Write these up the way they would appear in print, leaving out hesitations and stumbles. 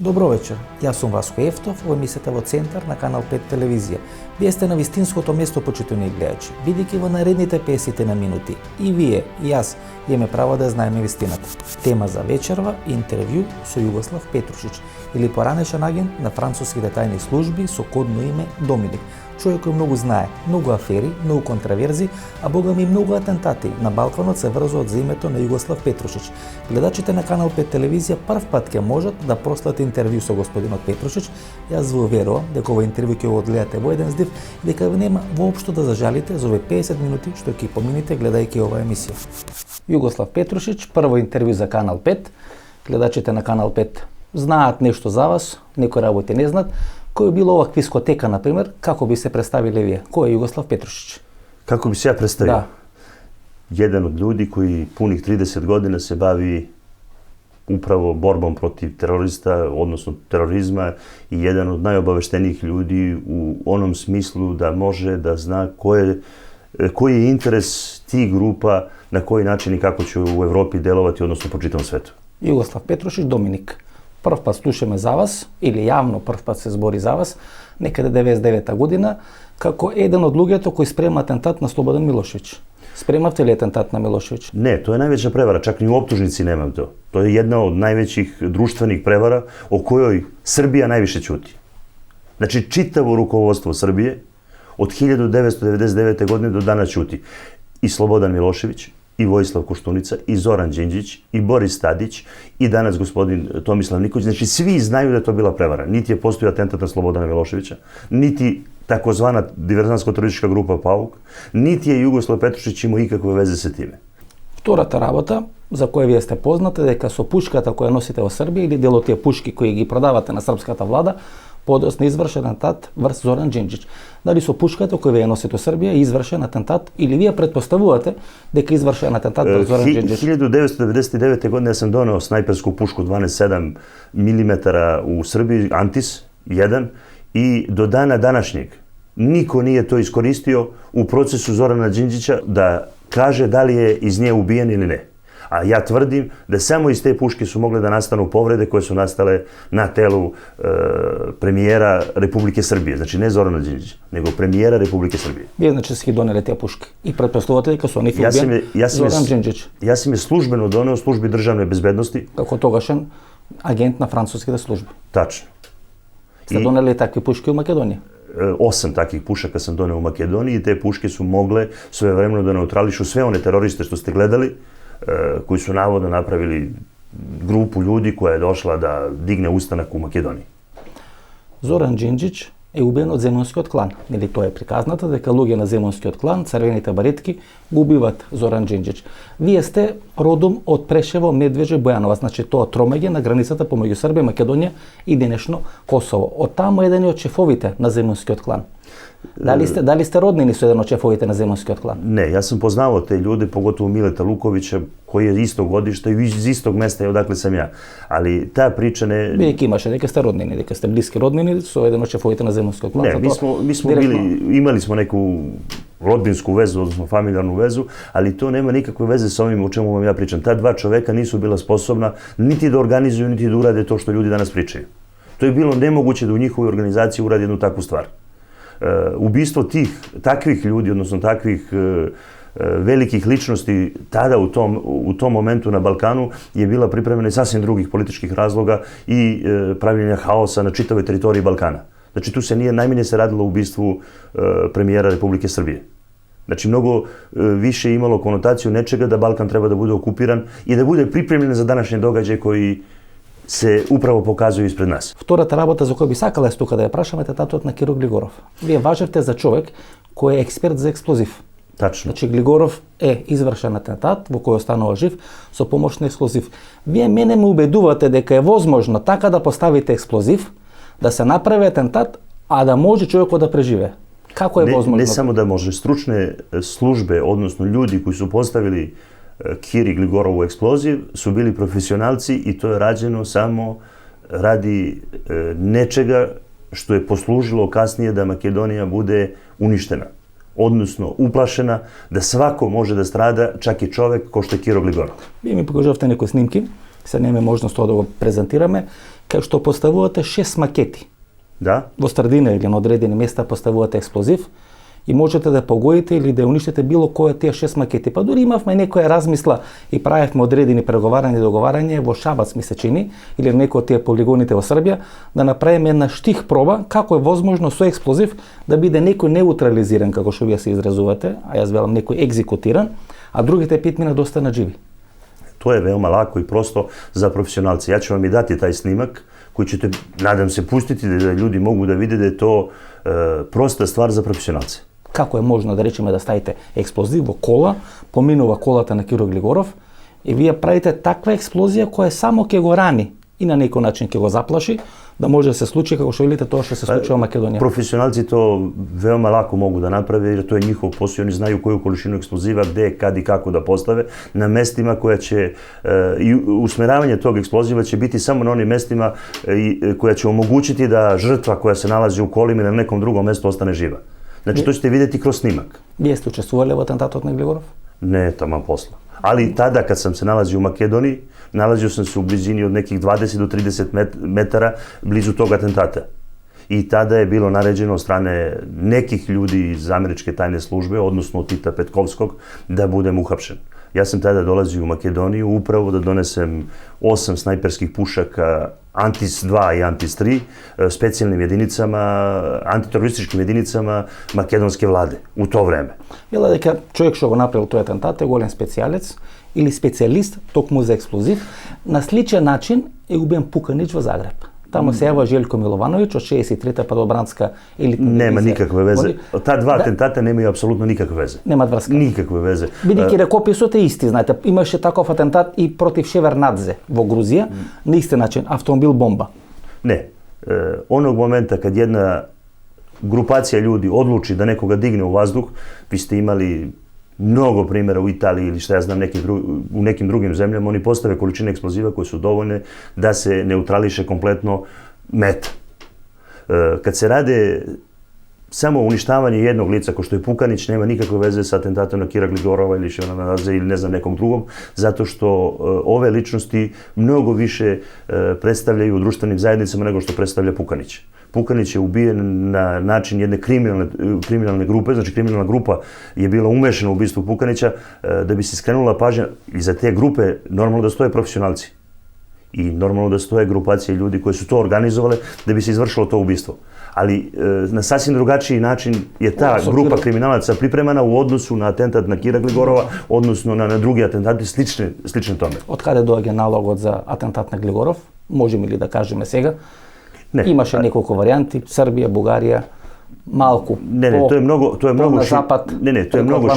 Добро вечер, јас сум Васко Ефтов, во емисијата во Центар на Канал 5 телевизија. Вие сте на вистинското место, почитувани гледачи, бидејќи во наредните 50 на минути и вие, и јас, имаме право да знаеме вистината. Тема за вечерва – интервју со Југослав Петрушич, или поранешен агент на француските тајни служби со кодно име Доминик. Човек кој многу знае, многу афери, многу контраверзи, а богами многу атентати на Балканот се врзуваат за името на Југослав Петрушич. Гледачите на Канал 5 телевизија прв пат ќе можат да проследат интервју со господинот Петрушич. Јас ви уверувам дека ова интервју ќе го гледате во еден здив и дека ви нема воопшто да зажалите за овие 50 минути што ќе помините гледајќи оваа емисија. Југослав Петрушич, прво интервју за Канал 5. Гледачите на Канал 5 знаат нешто за вас, некои работи не знаат. Кој било ова квискотека, например, како би се представиле вие? Кој е Југослав Петрушич? Како би се ја представил? Да. Jedan od ljudi koji punih 30 godina se bavi upravo borbom protiv terorista, odnosno terorizma, i jedan od najobaveštenijih ljudi u onom smislu da može da zna koji je interes tih grupa, na koji način i kako će u Evropi delovati, odnosno po čitavom svetu. Југослав Петрушич, Доминик. Прв пат слушаме за вас, или јавно прв пат се збори за вас, некаде 99-та година, како еден од луѓето кои спрема атентат на Слободан Милошевиќ. Спремавте ли атентат на Милошевиќ? Ne, to je najveća prevara, čak ni u optužnici nemam to. To je jedna od najvećih društvenih prevara o kojoj Srbija najviše ćuti. Znači, čitavo rukovodstvo Srbije od 1999. godine do dana ćuti. I Slobodan Milošević, i Vojislav Koštunica, i Zoran Đinđić, i Boris Tadić, i danas gospodin Tomislav Nikolić. Znači, svi znaju da je to bila prevara. Niti je postojao atentat na Slobodana Miloševića, niti takozvana diverzantsko-teroristička grupa Pauk, niti je Југослав Петрушич имao ikakve veze sa time. Втората работа, за која вие сте познати, дека со пушката која носите во Србија или дел од тие пушки кои ги продавате на српската влада, подоцна извршен атентат врз Зоран Джинџич. Дали со пушката која вие носите во Србија извршен атентат или вие предпоставувате дека извршен атентат врз Зоран Джинџич? 1999. godine ja sam doneo snajpersku pušku 12,7 mm u Srbiji, Antis 1, i do dana današnjeg niko nije to iskoristio u procesu Zorana Đinđića da kaže da li je iz nje ubijen ili ne. A ja tvrdim da samo iz te puške su mogle da nastanu povrede koje su nastale na telu premijera Republike Srbije. Znači ne Zorana Đinđića, nego premijera Republike Srbije. Вие значи сте ги донеле тие пушки и претпоставувате дека со нив е убиен Зоран Джинџич. Ja sam je službeno doneo službi državne bezbednosti. Како тогашен агент на француските служби. Tačno. Сте донели такви пушки у Македонија? 8 takih pušaka sam doneo u Makedoniji i te puške su mogle svojevremeno da neutrališu sve one teroriste što ste gledali, koji su navodno napravili grupu ljudi koja je došla da digne ustanak u Makedoniji. Зоран Джинџич е убиен од земунскиот клан. Или тоа е приказната дека луѓе на земунскиот клан, црвените баретки, го убиват Зоран Джинџич. Вие сте родом од Прешево, Медвеđe, Бојановаc, значи тоа тромеѓе на границата помеѓу Србија, Македонија и денешно Косово. Од таму еден од шефовите на земунскиот клан. Дали сте роднини со еден од шефовите на земунскиот клан? Ne, ja sam poznavao te ljude, pogotovo Mileta Lukovića, koji je istog godišta i iz istog mesta odakle sam ja. Ali ta priča ne... Бидејќи имаше дека сте роднини, дека сте блиски роднини со еден од шефовите на земунскиот клан. Ne, mi smo imali smo neku rodbinsku vezu, odnosno familijarnu vezu, ali to nema nikakve veze sa ovim o čemu vam ja pričam. Ta dva čoveka nisu bila sposobna niti da organizuju, niti da urade to što ljudi danas pričaju. To je bilo nemoguće da u njihovoj organizaciji uradi jednu takvu stvar. Ubistvo takvih ljudi, odnosno takvih velikih ličnosti tada u tom momentu na Balkanu je bila pripremena iz sasvim drugih političkih razloga i pravljenja haosa na čitavoj teritoriji Balkana. Znači tu se najmanje se radilo o ubistvu premijera Republike Srbije. Znači mnogo više imalo konotaciju nečega da Balkan treba da bude okupiran i da bude pripremljen za današnje događaje koji се управо показуju ispred nas. Втората работа за која би сакала јас тука да ја прашам е атентатот на Киро Глигоров. Вие важевте за човек кој е експерт за експлозив. Тачно. Значи Глигоров е извршен атентат во кој останува жив со помош на експлозив. Вие мене ме убедувате дека е возможно така да поставите експлозив, да се направи атентат, а да може човекот да преживее. Како е возможно? Не само да може, stručne službe, odnosno ljudi koji su postavili Kiri Gligorovu eksploziju su bili profesionalci i to je rađeno samo radi nečega što je poslužilo kasnije da Makedonija bude uništena, odnosno uplašena, da svako može da strada, čak i čovek ko što je Kiro Gligorov. Вие ми покажавте некои снимки се неме можност тоа да го презентираме, кај што поставувате 6 макети. Да? Во средина или на одредени места поставувате експлозив и можете да погодите или да уништите било кој од тие 6 макети. Па дури имавме некоја размисла и правевме одредени преговарања и договарања во Шабац, ми се чини, или некој од тие полигоните во Србија, да направиме една штих проба како е возможно со експлозив да биде некој неутрализиран, како што вие се изразувате, а јас велам некој екзекутиран, а другите 5 мина да останат живи. To je veoma lako i prosto za profesionalce. Ja ću vam i dati taj snimak koji ćete, nadam se, pustiti da ljudi mogu da vide da je to prosta stvar za profesionalce. Како е можно да речеме да ставите експлозив во кола, поминува колата на Киро Глигоров и вие правите таква експлозија која само ќе го рани и на некој начин ќе го заплаши, да може да се случи како што велите тоа што се случува во Македонија. Profesionalci to veoma lako mogu da naprave jer to je njihov posao, oni znaju koju količinu eksploziva, gde, kad i kako da postave na mestima koja će, i usmeravanje tog eksploziva će biti samo na onim mestima koja će omogućiti da žrtva koja se nalazi u kolima ili na nekom drugom mestu ostane živa. Znači to ćete vidjeti kroz snimak. Вие сте учествувале во атентатот на Глигоров? Ne, taman posla. Ali tada kad sam se nalazio u Makedoniji, nalazio sam se u blizini od nekih 20 do 30 metara blizu tog atentata. I tada je bilo naređeno od strane nekih ljudi iz američke tajne službe, odnosno od Tita Petkovskog, da budem uhapšen. Ja sam tada dolazio u Makedoniju upravo da donesem 8 snajperskih pušaka Antis 2 i Antis 3 specijalnim jedinicama, antiterorističkim jedinicama makedonske vlade u to vreme. Вела дека човек што го направил тој атентат е голем специјалец или специјалист токму за експлозив. На сличен начин е убиен Пуканич во Загреб. Тамо се јава Желко Миловановиќ од 63-та падобранска елитна дивизија. Нема никаква везе. Та два атентата немају апсолутно никаква везе. Немаат врска. Никаква везе. Бидејќи ракописот е исти, знаете, имаше таков атентат и против Шевернадзе во Грузија, на исти начин, автомобил бомба. Не. Onog momenta kad jedna grupacija ljudi odluči da nekoga digne u vazduh, vi ste imali mnogo primjera u Italiji ili šta ja znam u nekim drugim zemljama, oni postave količine eksploziva koje su dovoljne da se neutrališe kompletno meta. Kad se rade samo uništavanje jednog lica, ko što je Pukanić, nema nikakve veze sa atentatom na Kira Gligorova ili Ševanadze ili ne znam nekog drugog, zato što ove ličnosti mnogo više predstavljaju u društvenim zajednicama nego što predstavlja Pukanić. Pukanić je ubijen na način jedne kriminalne grupe, znači kriminalna grupa je bila umešana u ubistvo Pukanića, da bi se skrenula pažnja i za te grupe normalno da stoje profesionalci. I normalno da stoje grupacije ljudi koji su to organizovale da bi se izvršilo to ubistvo. Ali na sasvim drugačiji način je ta grupa kriminalaca pripremana u odnosu na atentat na Kira Gligorova, odnosno na drugi atentate slične tome. Од каде доаѓа налогот за атентат на Глигоров? Можеме ли да кажеме сега? Не. Имаше неколку варијанти, Србија, Бугарија, малку. Не, to je mnogo на запад. Ne, to je mnogo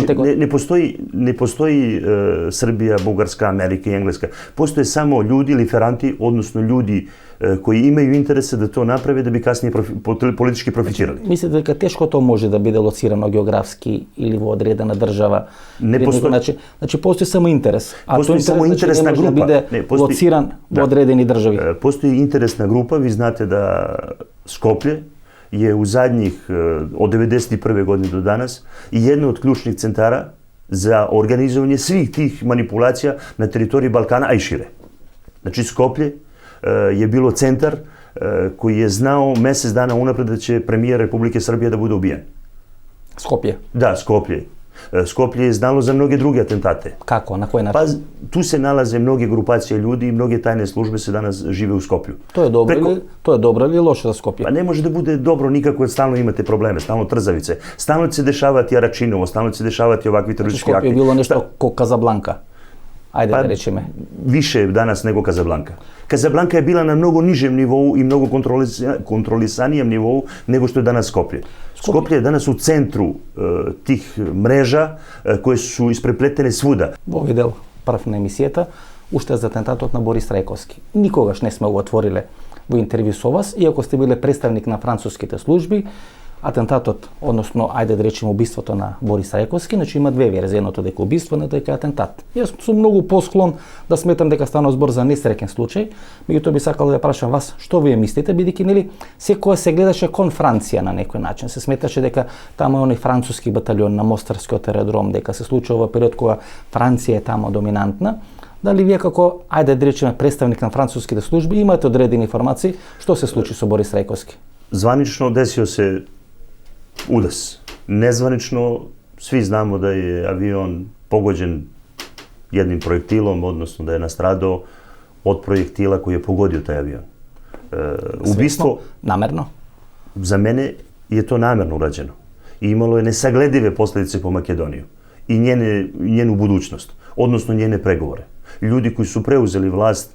ne postoji Srbija, Bugarska, Amerika i Engleska. Postoje samo ljudi, liferanti, odnosno ljudi koji imaju interese da to naprave da bi kasnije politički profitirali. Мислите дека тешко тоа може да биде лоцирано географски или во одредена држава? Не постои. Значи постои само интерес. А постои само интересна група. Да биде лоциран во одредени држави. Постои интересна група, ви знате да Скопје je u zadnjih, od 1991. godine do danas, jedna od ključnih centara za organizovanje svih tih manipulacija na teritoriji Balkana, a i šire. Znači, Skoplje je bilo centar koji je znao mesec dana unapred da će premijer Republike Srbije da bude ubijen. Skopje? Da, Skoplje. Skoplje je znalo za mnoge druge atentate. Kako? Na koji način? Pa tu se nalaze mnoge grupacije ljudi i mnoge tajne službe se danas žive u Skoplju. To je dobro ili loše za Skopje? Pa ne može da bude dobro nikako jer stalno imate probleme, stalno trzavice. Stalno će se dešavati Aračinovo, stalno će se dešavati ovakvi teroristički akti. Skopje je bilo nešto ko Kazablanka. Ajde da rečeme. Više danas nego Kazablanka. Kazablanka je bila na mnogo nižem nivou i mnogo kontrolisanijem nivou nego što je danas Skoplje. Skoplje je danas u centru tih mreža koje su isprepletene svuda. Во овој дел прв на емисијата, уште за атентатот на Борис Трајковски. Никогаш не сме го отвориле во интервју со вас, иако сте биле представник на француските служби. Атентатот, односно, ајде да речеме убиството на Борис Трајковски, значи има две верзии, едното дека убиство, едното дека атентат. Јас сум многу посклон да сметам дека станува збор за несреќен случај, меѓутоа би сакал да прашам вас што вие мислите, бидејќи нели секоја се гледаше кон Франција на некој начин. Се сметаше дека таму е оној француски баталјон на Мостарскиот аеродром, дека се случува во период кога Франција е таму доминантна. Дали вие како, ајде да речеме, представник на француските служби, имате одредени информации што се случи со Борис Трајковски? Званично десио се удес. Незванично svi znamo da je avion pogođen jednim projektilom, odnosno da je nastradao od projektila koji je pogodio taj avion. Ubistvo, namerno? Za mene je to namerno urađeno. I imalo je nesagledive posljedice po Makedoniju i njenu budućnost, odnosno njene pregovore. Ljudi koji su preuzeli vlast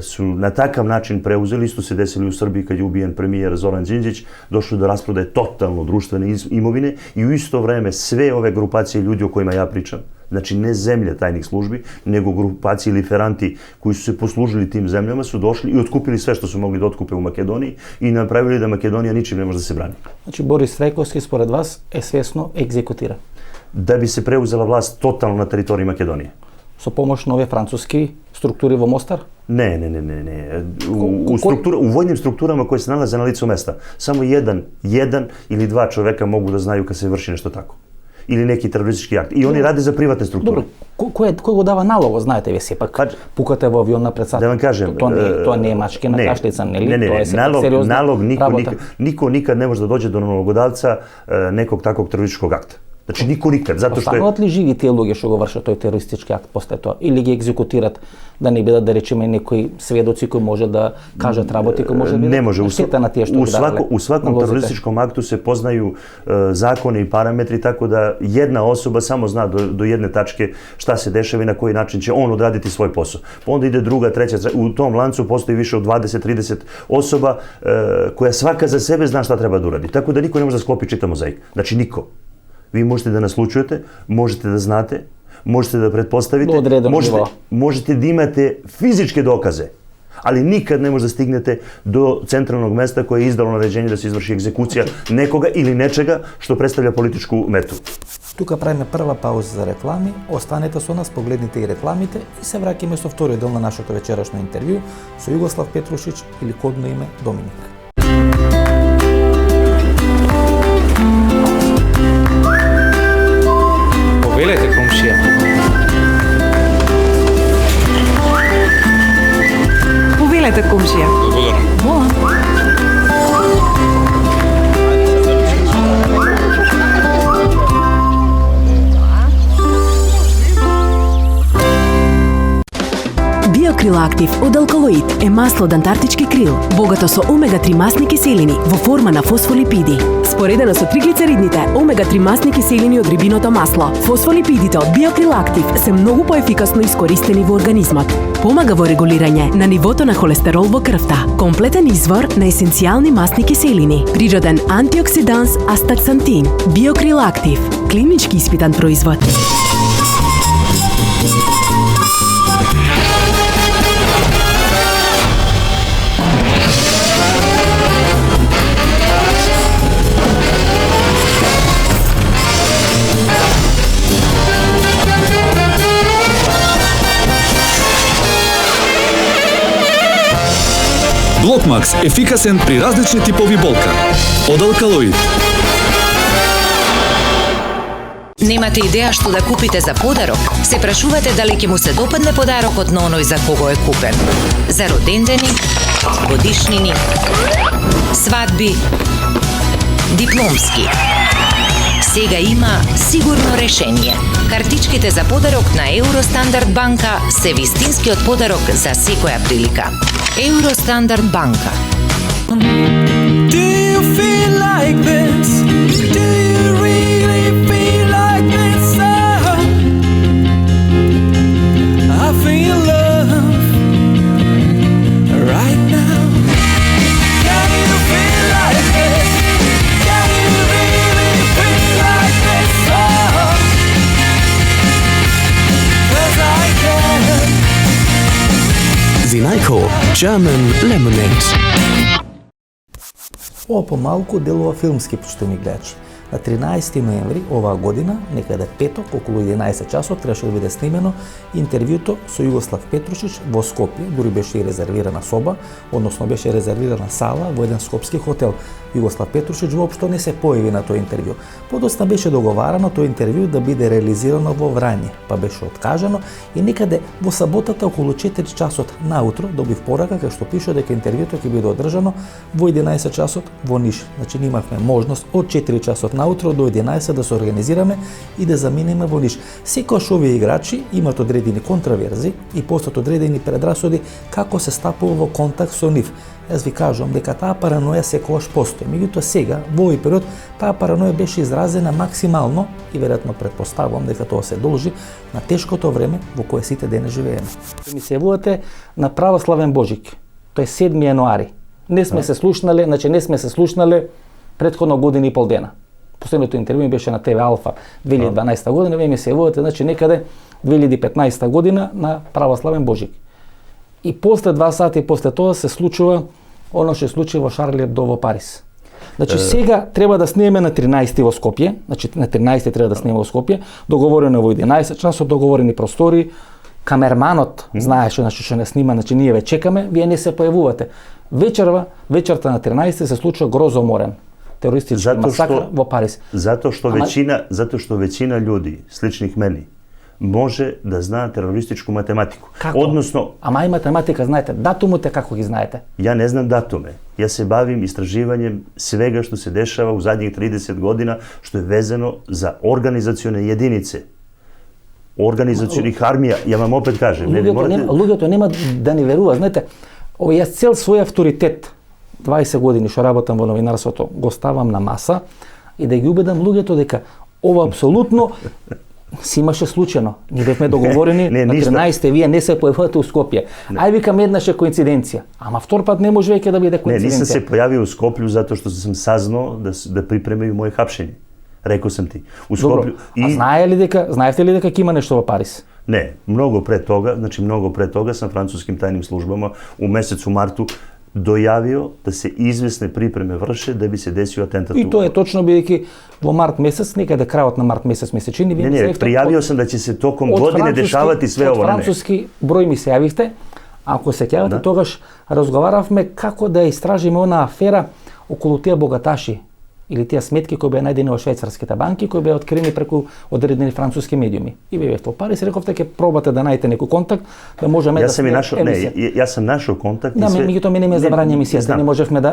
su na takav način preuzeli, isto se desilo u Srbiji kad je ubijen premijer Zoran Đinđić, došlo do rasprodaje totalno društvene imovine i u isto vreme sve ove grupacije ljudi o kojima ja pričam, znači ne zemlje tajnih službi, nego grupacije liferanti koji su se poslužili tim zemljama, su došli i otkupili sve što su mogli da otkupe u Makedoniji i napravili da Makedonija ničim ne može da se brani. Znači Boris Trajkovski, spored vas, je svjesno egzekutiran? Da bi se preuzela vlast totalno na teritoriji Makedonije. Со помош на овие француски структури во Мостар? Не. У војним структурама кои се налазе на лицо места, само jedan или два човека могу да знају кога се врши нешто тако. Или неки терористички акт. И они раде за приватни структури. Кој го дава налог, знаете вие сепак? Пукате во авион на предсад. Да вам кажем, тоа не е мачкина кашлица, нели? Не, налог нико никад не може да доđe до налогодавца неког таквог терористичког акта. Значи нико никад, затоа што Остануваат ли живи тие луѓе што го вршат тој терористички акт после тоа? Или ги екзекутират, да не бидат, да речеме, некои сведоци кои може да кажат работи, кои може да бидат штета на тие што ги давале? У сваком терористичком акту се познају закони и параметри, тако да една особа само зна до едне тачке шта се дешава и на кој начин ќе он одрадити свој посо. Онда иде друга, трета, у том ланцу постои више од 20-30 особа која свака за себе зна шта треба да уради. Тако да никој не може да склопи читав мозаик. Значи нико. Ви можете да наслучувате, можете да знате, можете да предпоставите, можете да имате физички докази, али никад не може да стигнете до централnog места koje je издало нареđenje да се изврши екзекуција некога или нечега што представља политичку мету. Тука правиме прва пауза за реклами, останете со нас, погледнете и рекламите и се враќаме со вториот дел на нашето вечерашно интервју со Југослав Петрушич или кодно име Доминик. Повелете, комшија. Повелете, комшија. Благодарам. Биокрил Актив од Алкалоид е масло од антарктички крил, богато со омега-3 масни киселини во форма на фосфолипиди. Споредено со триглицеридните, омега-3 масни киселини од рибиното масло, фосфолипидите од Биокрил Актив се многу поефикасно искористени во организмот. Помага во регулирање на нивото на холестерол во крвта. Комплетен извор на есенцијални масни киселини. Природен антиоксиданс астаксантин. Биокрил Актив. Клинички испитан производ. Блокмакс – ефикасен при различни типови болка. Од Алкалоид. Немате идеја што да купите за подарок? Се прашувате дали ќе му се допадне подарокот на оној за кого е купен? За родендени, годишнини, свадби, дипломски. Сега има сигурно решение. Картичките за подарок на Евростандард банка се вистинскиот подарок за секоја прилика. Евростандард банка. Do you feel like this? Do you really feel like this? I feel love right now. Can you feel like this? Can you really feel like this? 'Cause I can. Vinajko German Lemonade. Ова помалку делува филмски, почитувани гледачи. На 13 ноември оваа година, некаде петок, околу 11 часот, требаше да биде снимено интервјуто со Југослав Петрушич во Скопје, дури беше и резервирана соба, односно беше резервирана сала во еден скопски хотел. Југослав Петрушич воопшто не се појави на тој интервју. Подоцна беше договарано тој интервју да биде реализирано во Врање, па беше откажано и некаде во саботата околу 4 часот наутро добив порака кај што пише дека интервјуто ќе биде одржано во 11 часот во Ниш. Значи имавме можност од 4 часот наутро до 11 да се организираме и да заминеме во Ниш. Секојаш овие играчи имаат одредени контраверзи и постојат одредени предрасуди како се стапува во контакт со нив. Јас ви кажувам дека таа параноја секогаш постои. Меѓутоа сега, во овој период, таа параноја беше изразена максимално и веројатно претпоставувам дека тоа се должи на тешкото време во кое сите денес живееме. Ми се јавувате на православен Божик. Тоа е 7 јануари. Не сме се слушнале претходно година и пол дена. Последното интервју беше на ТВ Алфа 2012 година, вие ми се јавувате значи некаде 2015 година на православен Божик. И после 2 сати после тоа се случува оно што се случи во Шарли Ебдо во Париз. Значи сега треба да снимеме на 13 во Скопје, значи на 13 треба да снимеме во Скопје, договорено во 11 часот, договорени простори, камерманот знаеше значи што не снима, значи ние ве чекаме, вие не се појавувате. Вечерта на 13 се случува грозоморен терористички масакр во Париз. Затоа што веćina људи, сличних мене, може да знае терористичку математику. Како? Односно, ама и математика знаете, датумите како ги знаете? ја не знам датуме. Ја се бавим истраживањем свега што се дешава у задњих 30 година, што е везено за организационе јединице. Организационих армија, ја вам опет кажем. Луѓето нема да ни верува, знаете, јас цел свој авторитет, 20 години што работам во новинарството, го ставам на маса и да ги убедам луѓето дека ова апсолутно си имаше случајно. Ние бевме договорени на 13 вие не се појавувате у Скопје. Ај викам еднаш е коинциденција. Ама втор пат не може веќе да биде коинциденција. Не, нисам се појавио у Скопју затоа што сум сазнал да припремају моје хапшење. Рекол сам ти. У Скопју. А знаевте ли дека ќе има нешто во Париз? Не, много пред тога сам француским тајним службама у месецу марту дојавио да се известни припреме врше да би се десио атентат. И тоа е точно бидејќи во март месец, некаде крајот на март месец месечини вие не пријавио сам да ќе се током године дешавати све ова. Од француски број ми се јавивте. Ако се ќавате, тогаш разговаравме како да истражиме она афера околу тие богаташи или тие сметки кои беа најдени во швајцарските банки, кои беа открени преку одредени француски медиуми. И вие бевте во Париз и рековте ќе пробате да најдете некој контакт да можеме да сме емисија. Јас сам нашол контакт. Да, меѓутоа мене ми забрани емисијата, не можевме да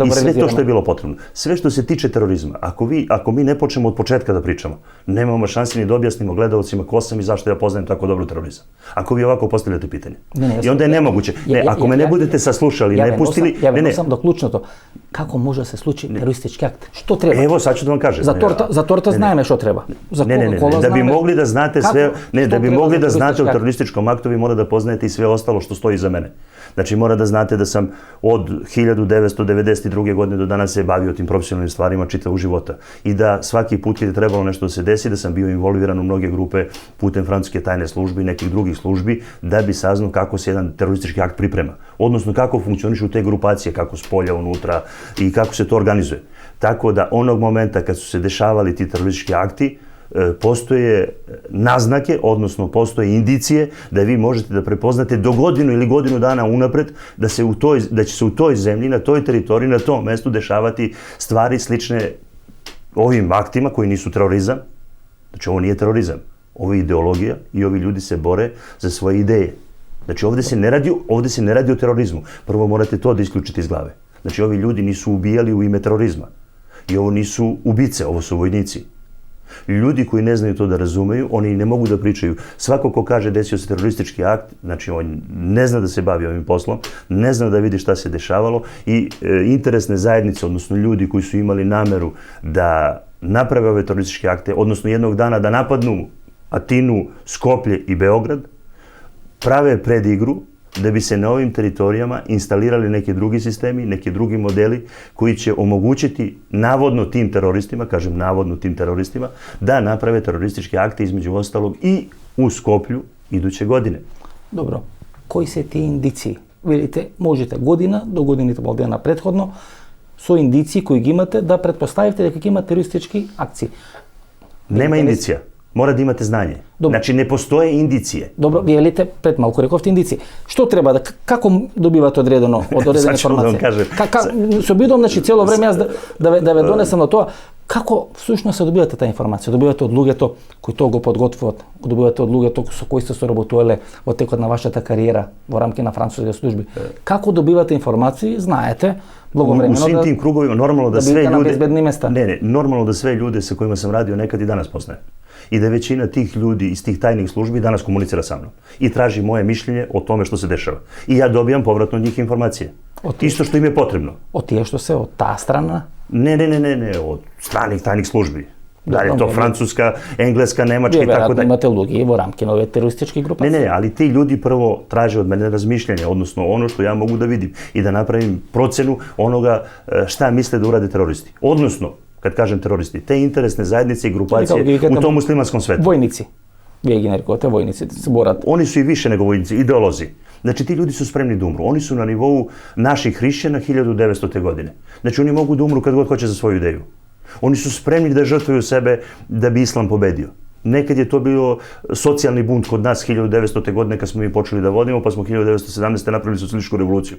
го реализираме. И све тоа што е било потребно. Све што се тиче тероризма, ако ми не почнеме од почетка да причаме, немаме шанси ни да објасниме гледалцima ко сам и зашто ја познаем тако добро тероризам. Ако ви овако поставите питање. И онда е немогуќе. Ако ме не будете саслушали, не пустили, не сам до клучното. Како може да се случи терористички акт? Што треба? Ево, сад ќе да вам кажам. За торта знаеме што треба. За Кока-Кола да би могли да знаете све, да би могли да знаете од о терористичком акту, ви мора да познаете и све остало што стои за мене. Значи мора да знаете да сам од 1992 година до данас се бавио тим професионални стварима читав живота и да сваки пат кога требало нешто да се деси, да сам био инволвиран у многе групе путем француски тајне служби и неких други служби да би сазнал како се еден терористички акт припрема, односно како функционишу те групације, како сполја унутра и како се тоа организуе. Така да оног момента кога се дешавали ти терористички акти, постоje naznake, odnosno postoje indicije da vi možete da prepoznate do godinu ili godinu dana unapred da će se u toj zemlji, na toj teritoriji, na tom mestu dešavati stvari slične ovim aktima koji nisu terorizam. Znači ovo nije terorizam, ovo je ideologija i ovi ljudi se bore za svoje ideje. Znači ovde se ne radi o terorizmu. Prvo morate to da isključite iz glave. Znači ovi ljudi nisu ubijali u ime terorizma. I ovo nisu ubice, ovo su vojnici. Ljudi koji ne znaju to da razumeju, oni ne mogu da pričaju. Svako ko kaže desio se teroristički akt, znači on ne zna da se bavi ovim poslom, ne zna da vidi šta se dešavalo i interesne zajednice, odnosno ljudi koji su imali nameru da naprave ove terorističke akte, odnosno jednog dana da napadnu Atinu, Skoplje i Beograd, prave predigru da bi se na ovim teritorijama instalirali neki drugi sistemi, neki drugi modeli koji će omogućiti navodno tim teroristima, kažem navodno tim teroristima, da naprave terorističke akte između ostalog i u Skoplju iduće godine. Dobro, koji se ti indiciji? Vidite, možete godina do godina i pol dana prethodno со индици кои ги имате да претпоставите дека ќе има терористички акции. Нема индиција. Мора да имате знање. Добро. Значи не постоje индиције. Добро, вие велите пред малку рековте индици. Што треба да како добивате одредена Сачувам да вам информација? кажем. Се обидувам значи цело време јас да ве донесам на тоа. Како всушност се добивате таа информација? Добивате од луѓето кои тоа го подготвуваат, го добивате од луѓето со кои сте соработувале во текот на вашата кариера во рамки на француски служби. Како добивате информации? Знаете, благовремено У сим тим круговима нормално да све бидете на луѓе безбедни места. Не, нормално да све луѓе со кои сам радио некад и данас познаем. И да веćina тих луѓи из тих тајних служби данас комуницира са мном и тражи моје мишљење о томе што се дешава. И ја добијам повратно од нив информација. Исто што им е потребно. Од тие што се од таа страна? Не, од страних тајних служби. Дали то вие- француска, енглеска, немачка Вие и така веројатно да. имате луѓе во рамки на овие терористички групации. Не, али ти луѓи прво тражи од мене размишљање, односно оно што ја могу да видим и да направим процену онога шта мисле да ураде терористи. Односно, кад кажем терористи, те интересни заедници и групацији у том муслиманском свету. Војници. Вие ги нарекувате војници, се борат. Они су и више него војници, идеолози. Значи ти луѓи су спремни да умру. Они су на нивоу наших хриšćana 1900 године. Значи они могу да умру кад год хоće за своју идеju. Они су спремни да жртвуju себе да би ислам победио. Nekad je to bio socijalni bunt kod nas 1900. godine kad smo mi počeli da vodimo, pa smo 1917. napravili socijalističku revoluciju.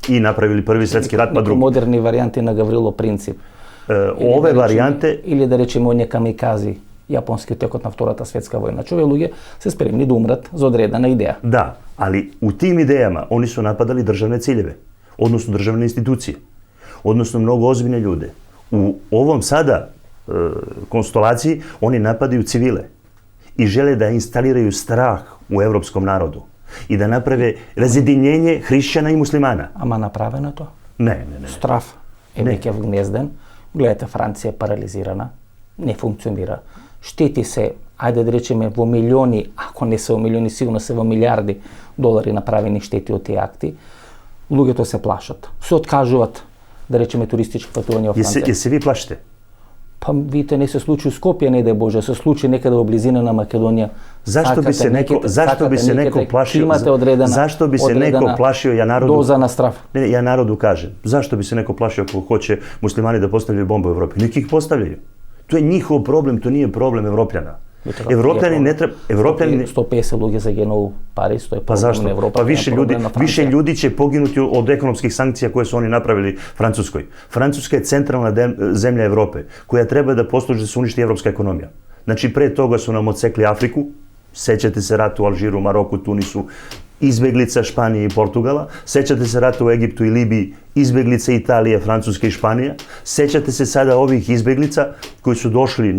I napravili prvi svetski rat, pa drugi. Moderni varijanti na Gavrilo Princip. Ove varijante... Или да речеме оние камикази јапонски текот на Втората светска војна. Чове луѓе се спремни да умрат за одредена идеја. Да, ali u tim idejama oni su napadali državne ciljeve, odnosno državne institucije, odnosno mnogo ozbiljne ljude. U ovom sada konstelaciji oni napadaju civile i žele da instaliraju strah u evropskom narodu i da naprave razjedinjenje hrišćana i muslimana. Ама направено тоа? Ne. Страф е Не. веќе вгнезден. Гледате, Франција е парализирана, не функционира. Штети се, ајде да речеме, во милиони, ако не се во милиони, сигурно се во милиарди долари направени штети од тие акти. Луѓето се плашат. Се откажуваат, да речеме, туристички патувања во Франција. Се ви plašite? Па видите, не се случи у Скопје, не дај Боже, се случи некаде во близина на Македонија. Zašto bi se neko plašio? Имате одредена, Zašto bi se neko plašio, ja narodu... Доза на страф. Ne, ja narodu kažem, zašto bi se neko plašio ako hoće muslimani da postavljaju bombe u Evropi? Nek ih postavljaju. To je njihov problem, to nije problem Evropljana. Evropljani ne treba... 150 луѓе загинува у Париз, тоа е Pa zašto? на Европа. Pa više ljudi će poginuti od ekonomskih sankcija koje su oni napravili Francuskoj. Francuska je centralna zemlja Evrope koja treba da posluži da se uništi evropska ekonomija. Znači pre toga su nam odsekli Afriku, sećate se rata u Alžiru, Maroku, Tunisu, izbeglica Španije i Portugala, sećate se rata u Egiptu i Libiji, izbeglica Italije, Francuske i Španija, sećate se sada ovih izbeglica koji su došli,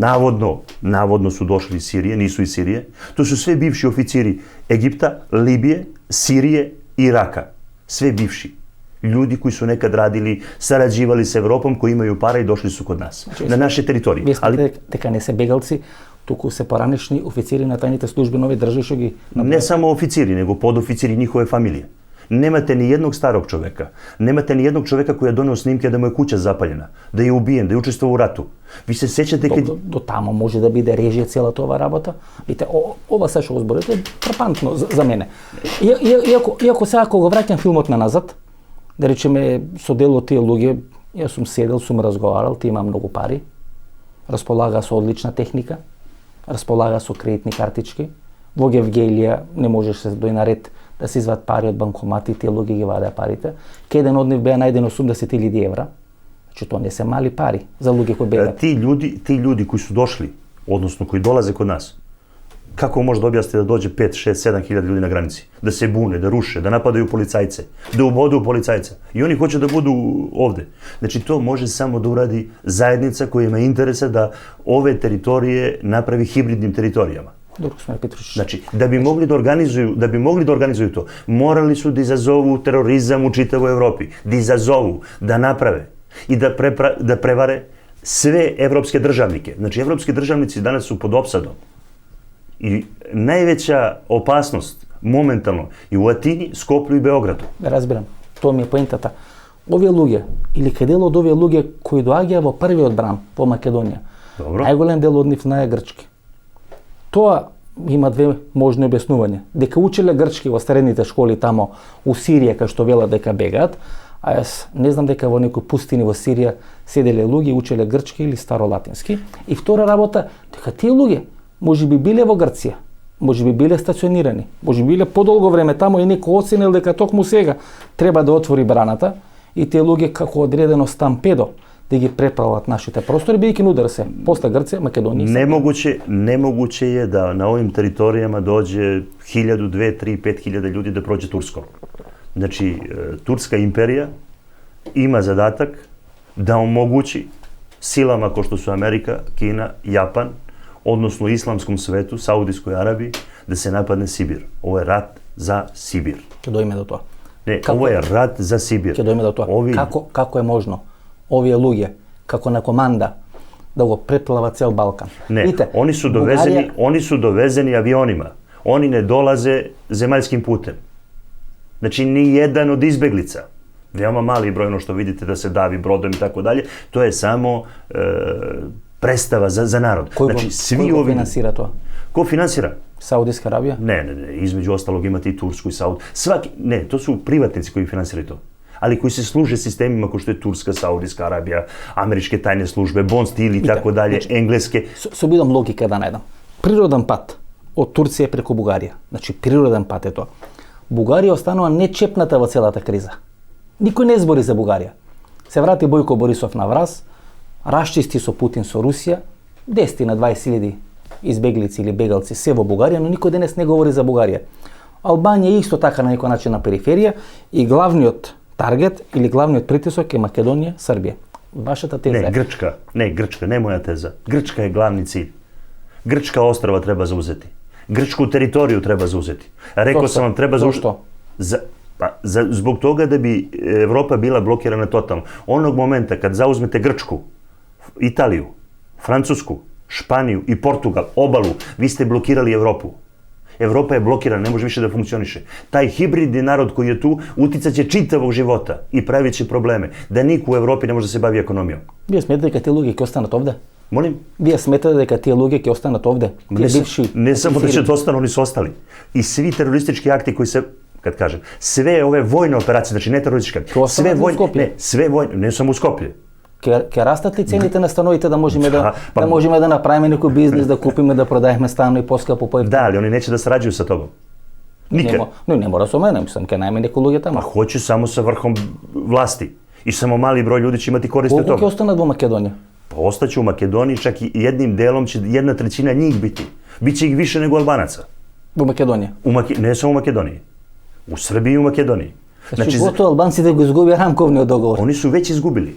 navodno su došli iz Sirije, nisu iz Sirije, to su sve bivši oficiri Egipta, Libije, Sirije i Iraka, sve bivši. Ljudi koji su nekad radili, sarađivali s Evropom, koji imaju para i došli su kod nas, na naše teritorije. Вие сте дека не се бегалци, туку се поранешни официри на тајните служби на овие држави што ги Ne samo oficiri, nego podoficiri njihove familije. Nemate ni jednog starog čoveka, nemate ni jednog čoveka koji je doneo snimke da mu je kuća zapaljena, da je ubijen, da je učestvovao u ratu. Vi se sećate kad... До тамо може да биде режија целата ова работа. Видите, ова се што го зборите е фрапантно за мене. Иако сега кога го враќам филмот на назад, да речеме со дел од тие луѓе, јас сум седел, сум разговарал, тие има многу пари, располага со одлична техника, располага со кредитни картички. Во Гевгелија не можеше дој наред да се извадат пари од банкомати, тие луѓе ги вадеа парите. Ке еден од нив беа најден 80.000 евра. Значи тоа не се мали пари за луѓе кои бегат. Ti ljudi koji su došli, odnosno koji dolaze kod nas, kako može da objasnite da dođe 5, 6, 7 hiljada ljudi na granici? Da se bune, da ruše, da napadaju policajce, da ubodu policajca. I oni hoće da budu ovde. Znači to može samo da uradi zajednica koja ima interesa da ove teritorije napravi hibridnim teritorijama. Znači, da bi mogli da organizuju to, morali su da izazovu terorizam u čitavoj Evropi, da izazovu, da naprave i da prevare sve evropske državnike. Znači, evropski državnici danas su pod opsadom. I najveća opasnost momentalno i u Atini, Skoplju i Beogradu. Разбирам, тоа ми е поентата. Овие луѓе, или кај дел од овие луѓе кои доаѓаа во првиот бран во Македонија, најголем дел од нив знае грчки. Тоа има две можни објаснувања. Дека учеле грчки во средните школи тамо у Сирија, кај што велат дека бегаат, a jaz ne znam дека во некој пустини во Сирија седеле луѓе и учеле грчки или старолатински. И втора работа, дека тие луѓе може би биле во Грција, може би биле стационирани, може би биле подолго време таму и некој оценил дека токму сега треба да отвори браната и тие луѓе како одредено стампедо да ги преправат нашите простори, бидејќи нудара се после Грција, Македонија. Немогуće je da na ovim teritorijama dođe 1000, 2, 3, 5000 ljudi da prođe Tursko. Znači, Turska imperija ima zadatak da omogući silama kao što su Amerika, Kina, Japan, odnosno islamskom svetu, Saudijskoj Arabiji, da se napadne Sibir. Ovo je rat za Sibir. Ќе дојме до тоа. Ne, ovo je rat za Sibir. Ќе дојме до тоа. Како е можно овие луѓе, како на команда, да го преплават цел Балкан? Ne, Видите, oni su dovezeni avionima. Oni ne dolaze zemaljskim putem. Znači, ni jedan od izbeglica, veoma mali broj, ono što vidite da se davi brodom i tako dalje, to je samo predstava za narod. Кој го финансира тоа? Ko finansira? Saudijska Arabija? Ne, između ostalog imate i Tursku i Saud. Ne, to su privatnici koji finansiraju to. Ali koji se služe sistemima kao što je Turska, Saudijska Arabija, američke tajne službe, Bond stil i tako dalje, engleske. Со бидом логика да најдам. Природен пат од Турција преку Бугарија. Значи, природен пат е тоа. Бугарија останува нечепната во целата криза. Никој не збори за Бугарија. Се врати Бојко Борисов на враз, расчисти со Путин со Русија, 10 на 20.000 избеглици или бегалци се во Бугарија, но никој денес не говори за Бугарија. Албанија е исто така на некој начин на периферија и главниот таргет или главниот притисок е Македонија, Србија. Вашата теза е... Grčka, ne moja teza. Grčka je glavni cilj. Grčka ostrava treba zauzeti. Grčku teritoriju treba zauzeti. Rekao sam vam, treba zauzeti... Zašto? Zbog toga da bi Evropa bila blokirana totalno. Onog momenta kad zauzmete Grčku, Italiju, Francusku, Španiju i Portugal, obalu, vi ste blokirali Evropu. Evropa je blokirana, ne može više da funkcioniše. Taj hibridni narod koji je tu uticaće čitavog života i pravit će probleme. Da niko u Evropi ne može da se bavi ekonomijom. Вие сметате дека тие луѓе ќе останат овде? Molim? Вие сметате дека тие луѓе ќе останат овде? Ne samo da će to ostanu, oni su ostali. I svi teroristički akti koji se, kad kažem, sve ove vojne operacije, znači ne terorističke, sve vojne, ne samo u Skoplje. Ќе растат ли цените на становите да можеме да направиме некој бизнис, да купиме, да продаеме станови поскапо поевтино? Da, ali oni neće da sarađuju sa tobom. Nikad. Не мора со мене, мислам, ќе најме некои луѓе таму. Pa hoće samo sa vrhom vlasti. I samo mali broj ljudi će imati koristi od toga. Колку ќе останат во Македонија? Pa ostaće u Makedoniji, čak i jednim delom će 1/3 njih biti. Biće ih više nego Albanaca. Во Македонија? Ne samo u Makedoniji. U Srbiji i u Makedoniji. Значи, гото албанците го изгубија рамковниот договор. Oni su već izgubili.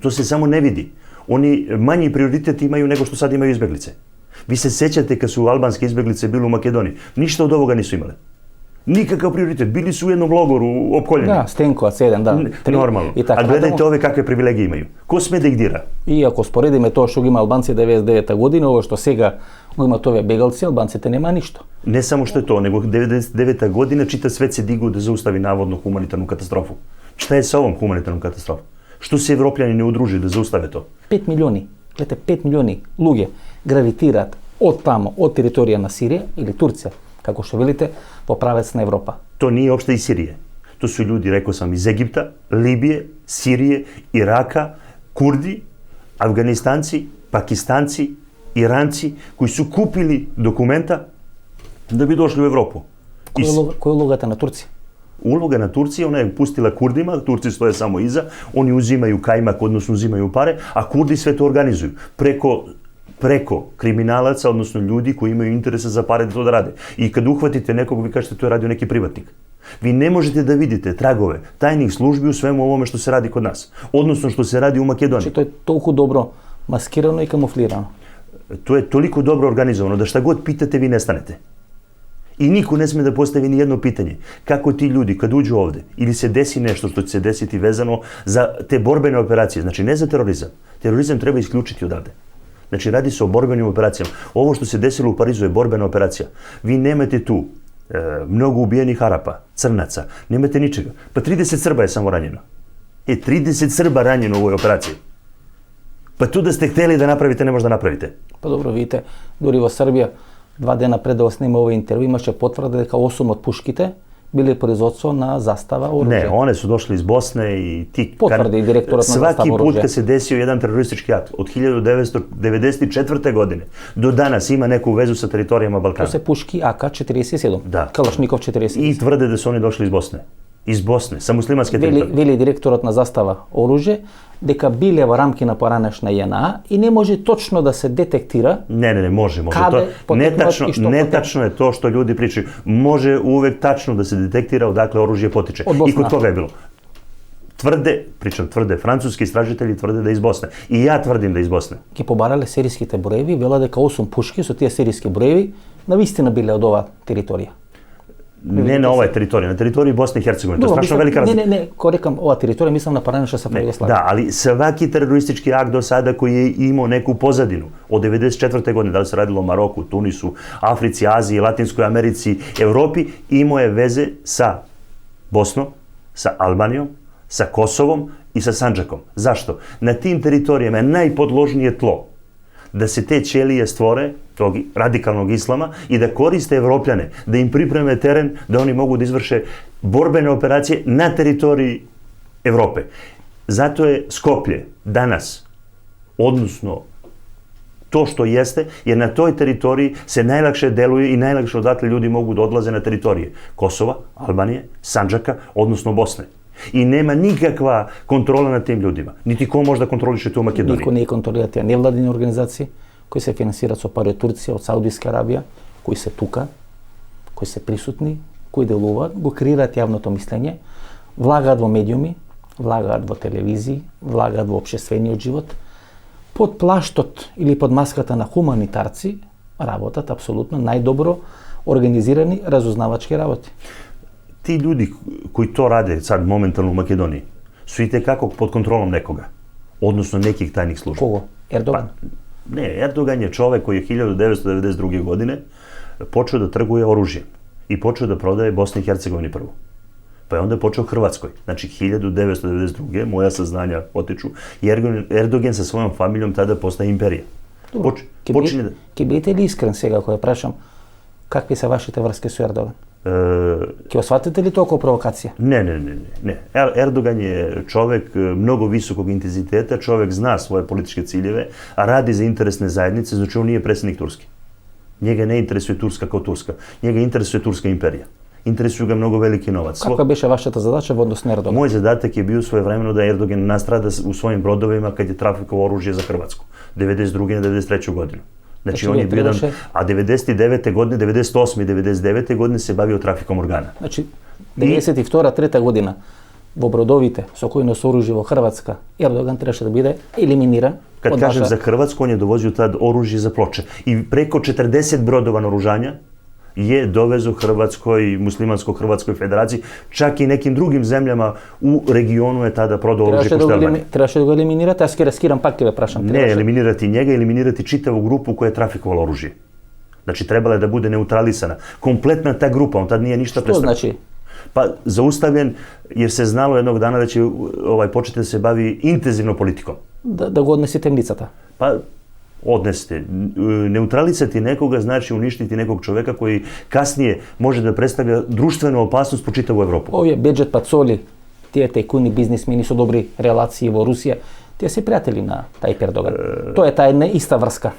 To se samo ne vidi. Oni manji prioritet imaju nego što sad imaju izbeglice. Vi se sećate kad su albanske izbeglice bile u Makedoniji. Ništa od ovoga nisu imale. Nikakav prioritet. Bili su u jednom logoru opkoljeni. Da, Stenkovac 1, da. Normalno. A gledajte ove kakve privilegije imaju. Ko sme da ih dira? И ако споредиме тоа што го има албанци 99 година, ово што сега го имаат овие бегалци, албанците нема ништо. Ne samo što je to, nego 99. godina čita svet se digao da zaustavi navodno humanitarnu katastrofu. Šta je sa ovom humanitarnom katastrofom? Što se Evropljani ne udruže da zaustave to? 5 милиони, гледате, 5 милиони луѓе гравитираат од тамо, од територија на Сирија или Турција, како што велите, во правец на Европа. To nije uopšte iz Sirije. To su ljudi, rekao sam, iz Egipta, Libije, Sirije, Iraka, Kurdi, Afganistanci, Pakistanci, Iranci, koji su kupili dokumenta da bi došli u Evropu. Која е улогата на Турција? Uloga na Turciji, ona je pustila Kurdima, Turci stoje samo iza, oni uzimaju kajmak, odnosno uzimaju pare, a Kurdi sve to organizuju preko kriminalaca, odnosno ljudi koji imaju interesa za pare da to da rade. I kad uhvatite nekog, vi kažete to je radio neki privatnik. Vi ne možete da vidite tragove tajnih službi u svemu ovome što se radi kod nas, odnosno što se radi u Makedoniji. Znači, to je toliko dobro maskirano i kamuflirano. To je toliko dobro organizovano da šta god pitate vi nestanete. I niko ne sme da postavi ni jedno pitanje. Kako ti ljudi kad uđu ovde ili se desi nešto što će se desiti vezano za te borbene operacije, znači ne za terorizam. Terorizam treba isključiti odavde. Znači radi se o borbenim operacijama. Ovo što se desilo u Parizu je borbena operacija. Vi nemate tu mnogo ubijenih Arapa, Crnaca, nemate ničega. Pa 30 Srba je samo ranjeno. 30 Srba ranjeno u ovoj operaciji. Pa tu da ste hteli da napravite, ne možda napravite. Pa dobro, vidite, дури во Србија 2 дена пред да го снима овој интервју имаше потврда дека 8 од пушките bili производство на застава оружје. Ne, one su došle iz Bosne i ti... Potvrdi direktorat na Svaki zastavu put oružja. kad se desio jedan teroristički akt od 1994. godine do danas ima neku vezu sa teritorijama Balkana. To се пушки АК-47, Да. Калашников 47. I tvrde da su oni došli iz Bosne. Iz Bosne, sa muslimanske teritorije. Вели директорот на застава оружје дека биле во рамки на поранешна JNA и не може точно да се детектира. Ne, može. Kade To, poteknuo i što netačno je to što ljudi pričaju. Može uvek tačno da se detektira odakle oružje potiče. Od Bosne. I kod koga je bilo. Tvrde, francuski istražitelji tvrde da je iz Bosne. I ja tvrdim da je iz Bosne. Ги побарале сериските броеви, вела дека 8 пушки со тие сериски броеви навистина биле од оваа територија. Ne na ovoj teritoriji, na teritoriji Bosne i Hercegovine. To je strašno velika razlika. Не, корекам, ова територија мислам на поранешна Сафа Југославија. Da, ali svaki teroristički akt do sada koji je imao neku pozadinu od 1994. godine, da li se radilo o Maroku, Tunisu, Africi, Aziji, Latinskoj Americi, Evropi, imao je veze sa Bosnom, sa Albanijom, sa Kosovom i sa Sandžakom. Zašto? Na tim teritorijama je najpodložnije tlo da se te ćelije stvore, tog radikalnog islama, i da koriste Evropljane, da im pripreme teren, da oni mogu da izvrše borbene operacije na teritoriji Evrope. Zato je Skoplje danas, odnosno to što jeste, jer na toj teritoriji se najlakše deluje i najlakše odatle ljudi mogu da odlaze na teritorije Kosova, Albanije, Sandžaka, odnosno Bosne. I nema nikakva kontrola nad tim ljudima. Niti ko može da kontroliše to u Makedoniji. Никој не контролира тие невладини организации кои се финансираат со пари од Турција, од Саудиска Арабија, кои се тука, кои се присутни, кои делуваат, го креираат јавното мислење, влагаат во медиуми, влагаат во телевизии, влагаат во општествениот живот, под плаштот или под маската на хуманитарци работат апсолутно најдобро организирани разузнавачки работи. Ti ljudi koji to rade sad momentalno u Makedoniji su i tekako pod kontrolom nekoga, odnosno nekih tajnih službi. Кого? Ердоган? Ne, Erdogan je čovek koji je 1992. godine počeo da trguje oružjem i počeo da prodaje Bosni i Hercegovini prvo. Pa je onda počeo Hrvatskoj. Znači 1992. moja saznanja potiču i Erdogan sa svojom familijom tada postaje imperija. Ке бидете ли искрен сега кога прашам какви се вашите врски со Ердоган? Ке осватите ли толку провокација? Ne. Erdogan je čovek mnogo visokog intenziteta, čovek zna svoje političke ciljeve, a radi za interesne zajednice, znači on nije predsjednik Turske. Njega ne interesuje Turska kao Turska, njega interesuje Turska imperija. Interesuje ga mnogo veliki novac. Каква беше вашата задача во однос на Ердоган? Moj zadatak je bio svojevremeno da Erdogan nastrada u svojim brodovima kad je trafikovao oružje za Hrvatsku. 92. na 93. godinu. Znači on je bio jedan, a 99. godine, 98. i 99. godine se bavio trafikom organa. Значи 92-3 година во бродовите со кои нос оружје во Хрватска, Ердоган требаше да биде елиминиран. Kad kažem za Hrvatsku, on je dovozio tad oružje za Ploče. I preko 40 brodova naoružanja je dovezo Hrvatskoj, muslimansko-Hrvatskoj federaciji, čak i nekim drugim zemljama u regionu je tada prodao oružje pošto Albanije. Требаше да го елиминирате, аз ке рискирам пак ке ве прашам. Ne eliminirati njega, eliminirati čitavu grupu koja je trafikovala oružje. Znači trebala je da bude neutralisana. Kompletna ta grupa, on tad nije ništa predstavio. Što znači? Pa zaustavljen jer se znalo jednog dana da će početi da se bavi intenzivno politikom. Да го однесите млицата. Pa odnesete. Neutralisati nekoga znači uništiti nekog čoveka koji kasnije može da predstavlja društvenu opasnost po čitavu Evropu. Овие Беџет Пацоли, тие тајкуни бизнисмени со добри релации во Русија, тие се пријатели на тај Ердоган. Тоа е таа една иста врска.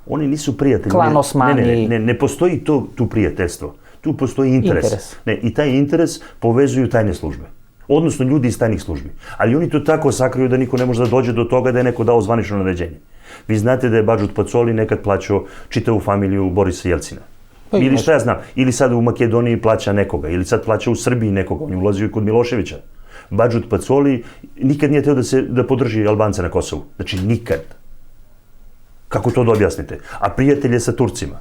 Oni nisu prijatelji. Klan Osmani. Ne postoji tu prijateljstvo. Tu postoji interes. Ne, i taj interes povezuju tajne službe. Odnosno ljudi iz tajnih službi. Ali oni to tako sakriju da niko ne može da dođe do toga da je neko dao zvanično naređenje. Vi znate da je Badžut Pacoli nekad plaćao čitavu familiju Borisa Jelcina. Ili šta ja znam, ili sad u Makedoniji plaća nekoga, ili sad plaća u Srbiji nekoga, on je ulazio i kod Miloševića. Badžut Pacoli nikad nije teo da podrži Albance na Kosovu. Znači nikad. Kako to da objasnite? A prijatelj je sa Turcima.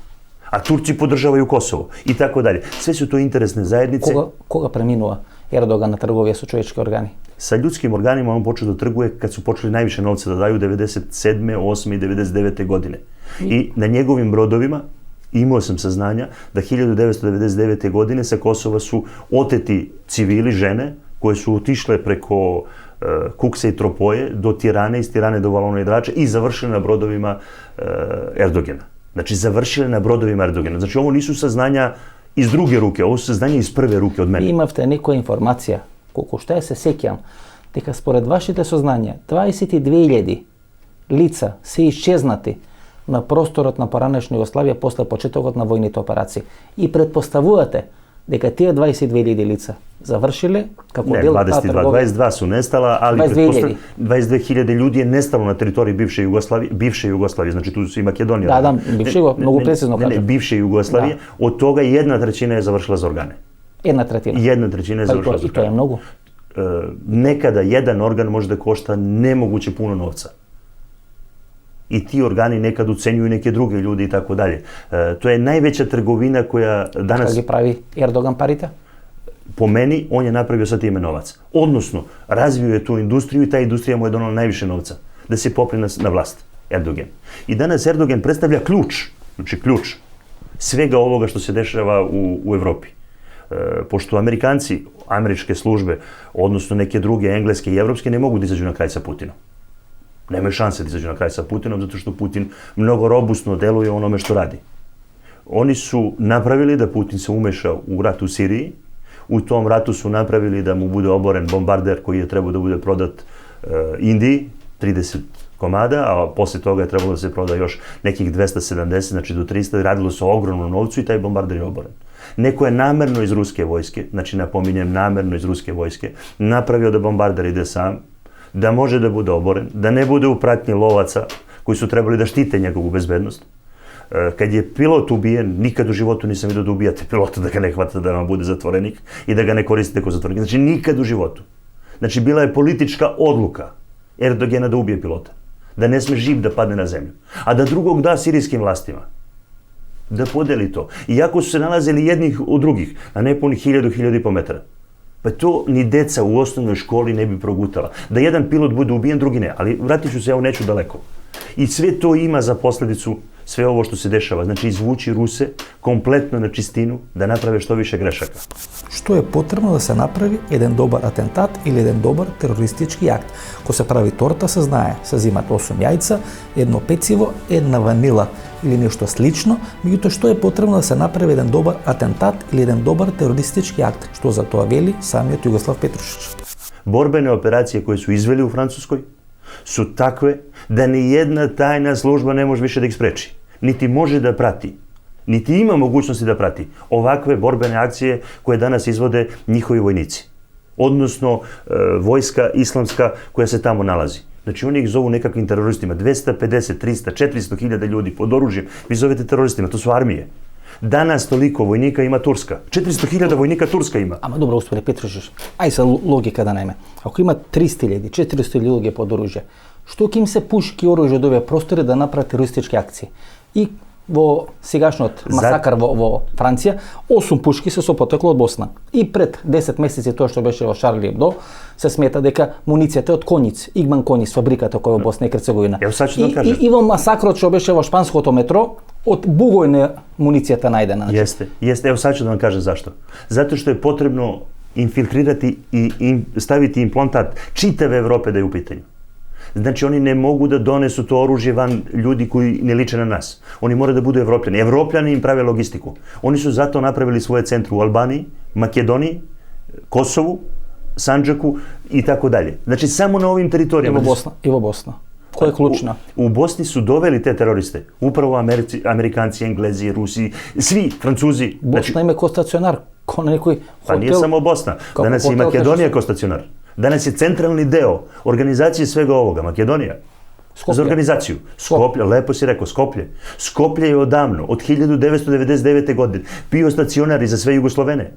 A Turci podržavaju Kosovo i tako dalje. Sve su to interesne zajednice. Кога преминува Ердоган на трговија со човечки органи? Sa ljudskim organima on počeo da trguje kad su počeli najviše novca da daju 97. 8. i 99. godine. I na njegovim brodovima imao sam saznanja da 1999. godine sa Kosova su oteti civili, žene, koje su otišle preko Kuksa i Tropoje do Tirane, iz Tirane do Valona i Drača i završile na brodovima Erdogana. Znači završile na brodovima Erdogana. Znači ovo nisu saznanja iz druge ruke, ovo su saznanja iz prve ruke od mene. Ви имавте некоја информација, колку што ја се сеќам, дека според вашите сознања 22.000 лица се исчезнати на просторот на поранешна Југославија после почетокот на војните операции. И предпоставувате дека тие 22.000 лица завршиле како Ne, дел таа 22, трговија. 22 su nestala, ali 22.000. 22.000 ljudi je nestalo na teritoriji bivše Jugoslavije, znači tu su i Makedonija. Da, bivše mnogo precizno ne, kažem. bivše Jugoslavije, od toga 1/3 je završila za organe. 1/3. 1/3 je završila za И тоа е organe. многу. Nekada jedan organ može da košta nemoguće puno novca. I ti organi nekad ucenjuju neke druge ljudi i tako dalje. To je najveća trgovina koja danas... Што ги прави Ердоган парите? Po meni, on je napravio sa time novac. Odnosno, razvio je tu industriju i ta industrija mu je donala najviše novca da se popne na vlast, Erdogan. I danas Erdogan predstavlja ključ, znači ključ svega ovoga što se dešava u Evropi. Pošto Amerikanci, američke službe, odnosno neke druge, engleske i evropske, ne mogu da izađu na kraj sa Putinom. Nemaju šanse da izađu na kraj sa Putinom, zato što Putin mnogo robustno deluje onome što radi. Oni su napravili da Putin se umeša u rat u Siriji. U tom ratu su napravili da mu bude oboren bombarder koji je trebao da bude prodat Indiji, 30 komada, a posle toga je trebalo da se proda još nekih 270, znači do 300, radilo se o ogromnom novcu i taj bombarder je oboren. Neko je namerno iz ruske vojske, znači napominjem namerno iz ruske vojske, napravio da bombarder ide sam, da može da bude oboren, da ne bude u pratnji lovaca koji su trebali da štite njegovu bezbednost. Kad je pilot ubijen, nikad u životu nisam vidio da ubijate pilota, da ga ne hvata da vam bude zatvorenik i da ga ne koristite kao zatvorenik. Znači nikad u životu. Znači bila je politička odluka Erdogana da ubije pilota. Da ne sme živ da padne na zemlju. A da drugog da sirijskim vlastima. Da podeli to. Iako su se nalazili jednih od drugih, na nepunih 1000-1500 metara. Pa to ni deca u osnovnoj školi ne bi progutala. Da jedan pilot bude ubijen, drugi ne. Ali vratit ću se, evo neću daleko. I sve to ima za posledicu sve ovo što se dešava. Znači izvući Ruse kompletno na čistinu da naprave što više grešaka. Што е потребно да се направи еден добар атентат или еден добар терористички акт? Ко се прави торта, се знае, се зимат 8 јајца, едно пециво, една ванила или нешто слично, меѓутоа што е потребно да се направи еден добар атентат или еден добар терористички акт? Што за тоа вели самиот Југослав Петрушич? Borbene operacije koje su izveli u Francuskoj su takve da ni jedna tajna služba ne može više da ih spreči. Niti može da prati, niti ima mogućnosti da prati ovakve borbene akcije koje danas izvode njihovi vojnici. Odnosno vojska islamska koja se tamo nalazi. Znači oni ih zovu nekakvim teroristima. 250, 300, 400 hiljada ljudi pod oružjem. Vi zovete teroristima, to su armije. Danas toliko vojnika ima Turska. 400.000 vojnika Turska ima. Ама добро, господи Петрушич, ај се логика да најме. Ако има 300.000, 400.000 луѓе под оружје, што ќе им се пушки оружје од овие простори да направат терористички акции? И во сегашниот масакар во Франција, 8 пушки се со потекло од Босна. И пред 10 месеци тоа што беше во Шарли Ебдо, се смета дека муницијата е од Кониц, Игман Кониц, фабриката која е во Босна и Херцеговина. И во масакрот што беше во шпанското метро, od Bugojne municijata najdena. Znači. Jeste. Evo sad ću da vam kažem zašto. Zato što je potrebno infiltrirati i staviti implantat čitave Evrope da je u pitanju. Znači oni ne mogu da donesu to oružje van ljudi koji ne liče na nas. Oni moraju da budu Evropljani. Evropljani im prave logistiku. Oni su zato napravili svoje centre u Albaniji, Makedoniji, Kosovu, Sandžaku i tako dalje. Znači samo na ovim teritorijama. Evo Bosna. Koja je ključna? U Bosni su doveli te teroriste. Upravo Amerikanci, Englezi, Rusi, svi, Francuzi. Bosna ima ko stacionar, ko na nekoj hotel. Pa nije samo Bosna. Danas je i Makedonija ko stacionar. Danas je centralni deo organizacije svega ovoga, Makedonija. Skoplje. Za organizaciju. Skoplje, lepo si rekao, Skoplje. Skoplje je odavno, od 1999. godine, bio stacionar i za sve Jugoslovene.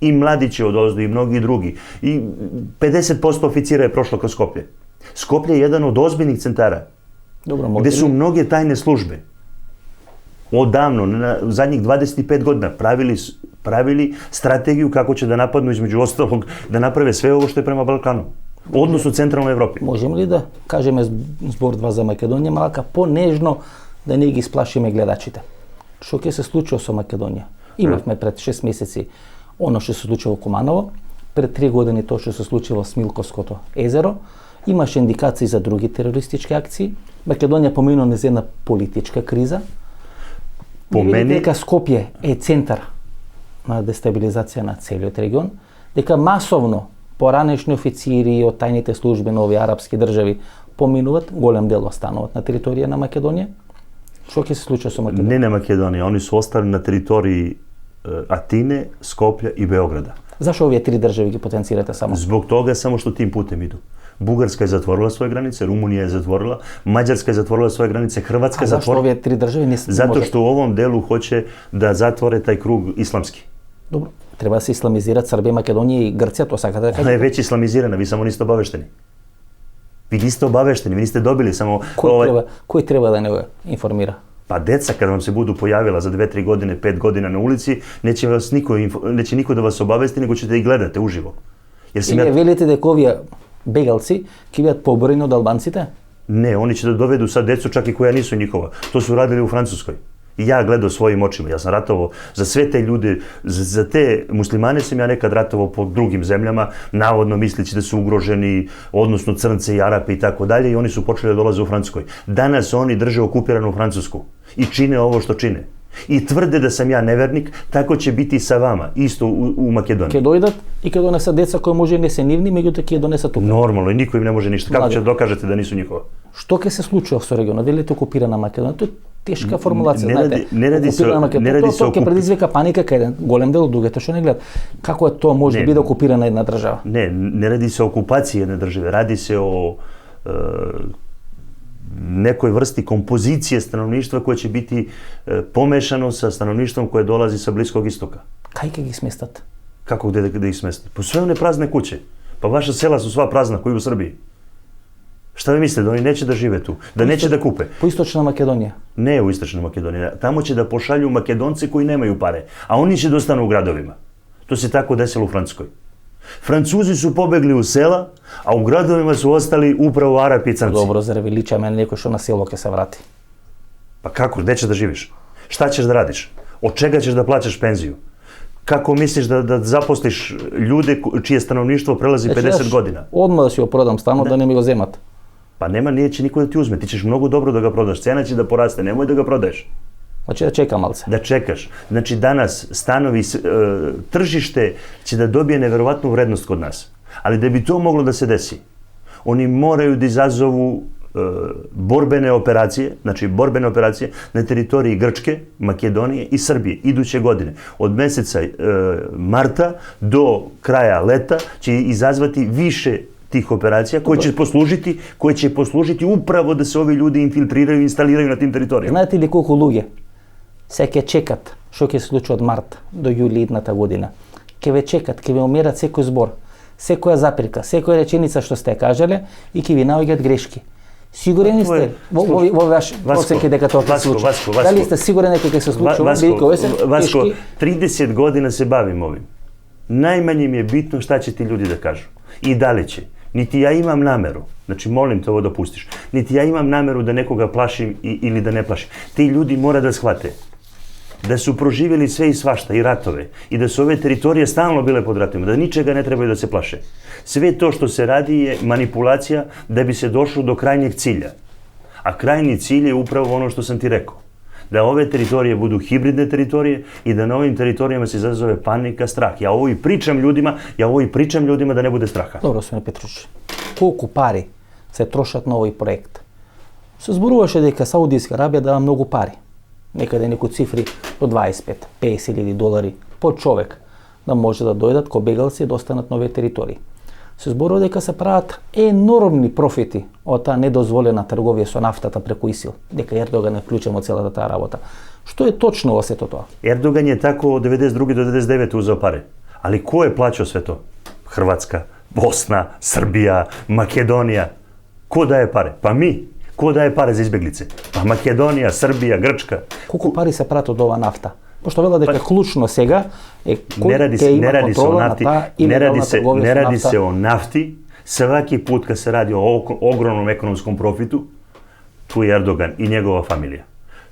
I Mladić je odozdo i mnogi drugi. I 50% oficira je prošlo kroz Skoplje. Skoplje je jedan od ozbiljnih centara, gde su mnoge tajne službe odavno, u zadnjih 25 godina, pravili strategiju kako će da napadnu, između ostalog, da naprave sve ovo što je prema Balkanu, odnosno centralnoj Evropi. Možemo li da kažeme збор два за Македонија, малка понежно да не ги сплашиме гледачите? Што ќе се случува со Македонија? Имавме пред 6 месеци оно што се случило во Куманово, пред 3 години тоа што се случило во Смилковското езеро. Имаше индикации за други терористички акции. Македонија помина низ една политичка криза. По мене дека Скопје е центар на дестабилизација на целиот регион, дека масовно поранешни официри од тајните служби на овие арапски држави поминуваат, голем дел остануваат на територија на Македонија. Што ќе се случи со Македонија? Не на Македонија, они се остали на територии Атине, Скопје и Београда. Зашо овие три држави ги потенцирате само? Због тога само што тим путем иду. Бугарска е затворила своје границе, Румунија е затворила, Маđarска е затворила своје границе, Хрватска е Зашто затворила. овие три држави не се Затоа што у овом делу хоќе да затворе тај круг исламски. Добро, треба да се исламизираат Србија, Македонија и Грција, тоа сакате да Она кажете? е веќе исламизирана, ви само нисте обавештени. Ви нисте обавештени, ви нисте добили само Кој треба да не го информира? Па деца кога вам се буду појавила за 2-3 години, 5 година на улици, неќе никој да вас обавести, него ќе да ги гледате уживо. Јер си Или велите дека овие бегалци ќе бидат поброени од албанците? Не, они ќе да доведу са децу чак и која нису никова. Тоа су радили у Француској. И ја гледав својим очима, јас сам ратовал за све те луѓе, за те муслимани сам ја некад ратовал по другим земјама, наводно мислејќи да су угрожени, односно црнци и арапи и тако дале, и они су почеле да долазе у Француској. Данас они држе окупирано Француску и чине ово што чине. И тврде да сам ја неверник, тако ќе бити и са вама, исто у Македонија. Ќе дојдат и ќе донесат деца кои може не се нивни, меѓутоа ќе ја донесат тука. Нормално, и никој им не може ништо. Како Млади. ќе докажете да нису никога? Што ќе се случи со регионот? Велите окупирана Македонија, тоа е тешка формулација, Не знаете. ради- не ради се- Окупирана Македонија, не ради тоа- се тоа ќе окуп- предизвика паника кај еден голем дел од луѓето што не гледат. Како е тоа може да Не. биде окупирана една држава? Не ради се о окупација на држави, ради се о некој врсти композиција становништва која ќе бити помешано со становништвом кое долази со Блиског истока. Кај ќе ги сместат? Како да ги сместат? По све не празне куќе. Па ваша села су сва празна, кои у Србија. Шта ви мислите, да они неќе да живе ту, да неќе да купе? По источна Македонија. Не е у Источна Македонија. Таму ќе да пошаљу македонци кои немају паре, а они ќе да остану у градовима. Тоа се тако десело у Француској. Французи су побегли у села, а у градовима су остали управо арапи и црнци. Добро, за ревеличаме некој што на село ќе се врати. Па како, где ќе да живиш? Шта ćeš да радиш? Од чега ćeš да плаќаш пензију? Како мислиш да запослиш луѓе чие становништво прелази 50 година? Одма да си го продам станот да не ми го земат. Па нема, не ќе никој да ти узме. Ти ćeš многу добро да го продаш. Цена ќе да порасте, немој да го продаеш. Значи да чекам малце. Да чекаш. Значи данас станови, тржиште ќе да добие неверојатну вредност код нас. Али да би тоа могло да се деси, они морају да изазову борбене операции, значи борбене операции на територии Грчке, Македонија и Србија идуće године. Од месеца марта до краја лета ќе изазвати више тих операција кои ќе послужити управо да се ови луѓе инфилтрирају и инсталирају на тим територијама. Знаете ли колку луѓе се ќе чекат што ќе се случи од март до јули идната година? Ќе ве чекат, ќе ве умерат секој збор, секоја запирка, секоја реченица што сте кажале и ќе ви наоѓаат грешки. Сигурени сте во ваш процеки дека тоа ќе се случи? Дали сте сигурен дека ќе се случи? Васко, 30 година се бавим овим. Најмање ми е битно шта ќе ти луѓе да кажу. И дали ќе. Нити ја имам намеру, значи молим те ово да пустиш, нити ја имам намеру да некога плашим или да не плашим. Ти луѓе мора да схвате да су проживели све и свашта, и ратове, и да се овие територија стално биле под ратовima, да ничега не треба да се плаше. Све тоа што се ради е манипулација да би се дошло до крајниот циља. А крајни циљ е управо оно што сам ти рекол. Да овие територии буду хибридне територии и да на овим територијама се изазове паника, страх. Ја ово и причам људима да не буде страха. Добро, господин Петрович. Колку пари се трошат на овој проект? Се зборуваше дека Саудиска Арабија дава многу пари. Некаде некои цифри до 25-50 долари по човек да може да дојдат ко бегалци и да останат на овие територии. Се зборува дека се прават енормни профити од таа недозволена трговија со нафтата преку ИСИЛ, дека Ердоган е вклучен во целата таа работа. Што е точно во сето тоа? Ердоган е тако од 92 до 99 узео пари. Али кој е плаќал све тоа? Хрватска, Босна, Србија, Македонија. Ко дае пари? Па ми. Ко дае пари за избеглице? Па Македонија, Србија, Грчка. Колку пари се прават од ова нафта? Пошто вела дека клучно сега е кој ќе има контрола на таа илегална трговија не со ради нафта. се о нафти, сваки пут кога се ради о огромном економском профиту, ту е Ердоган и негова фамилија.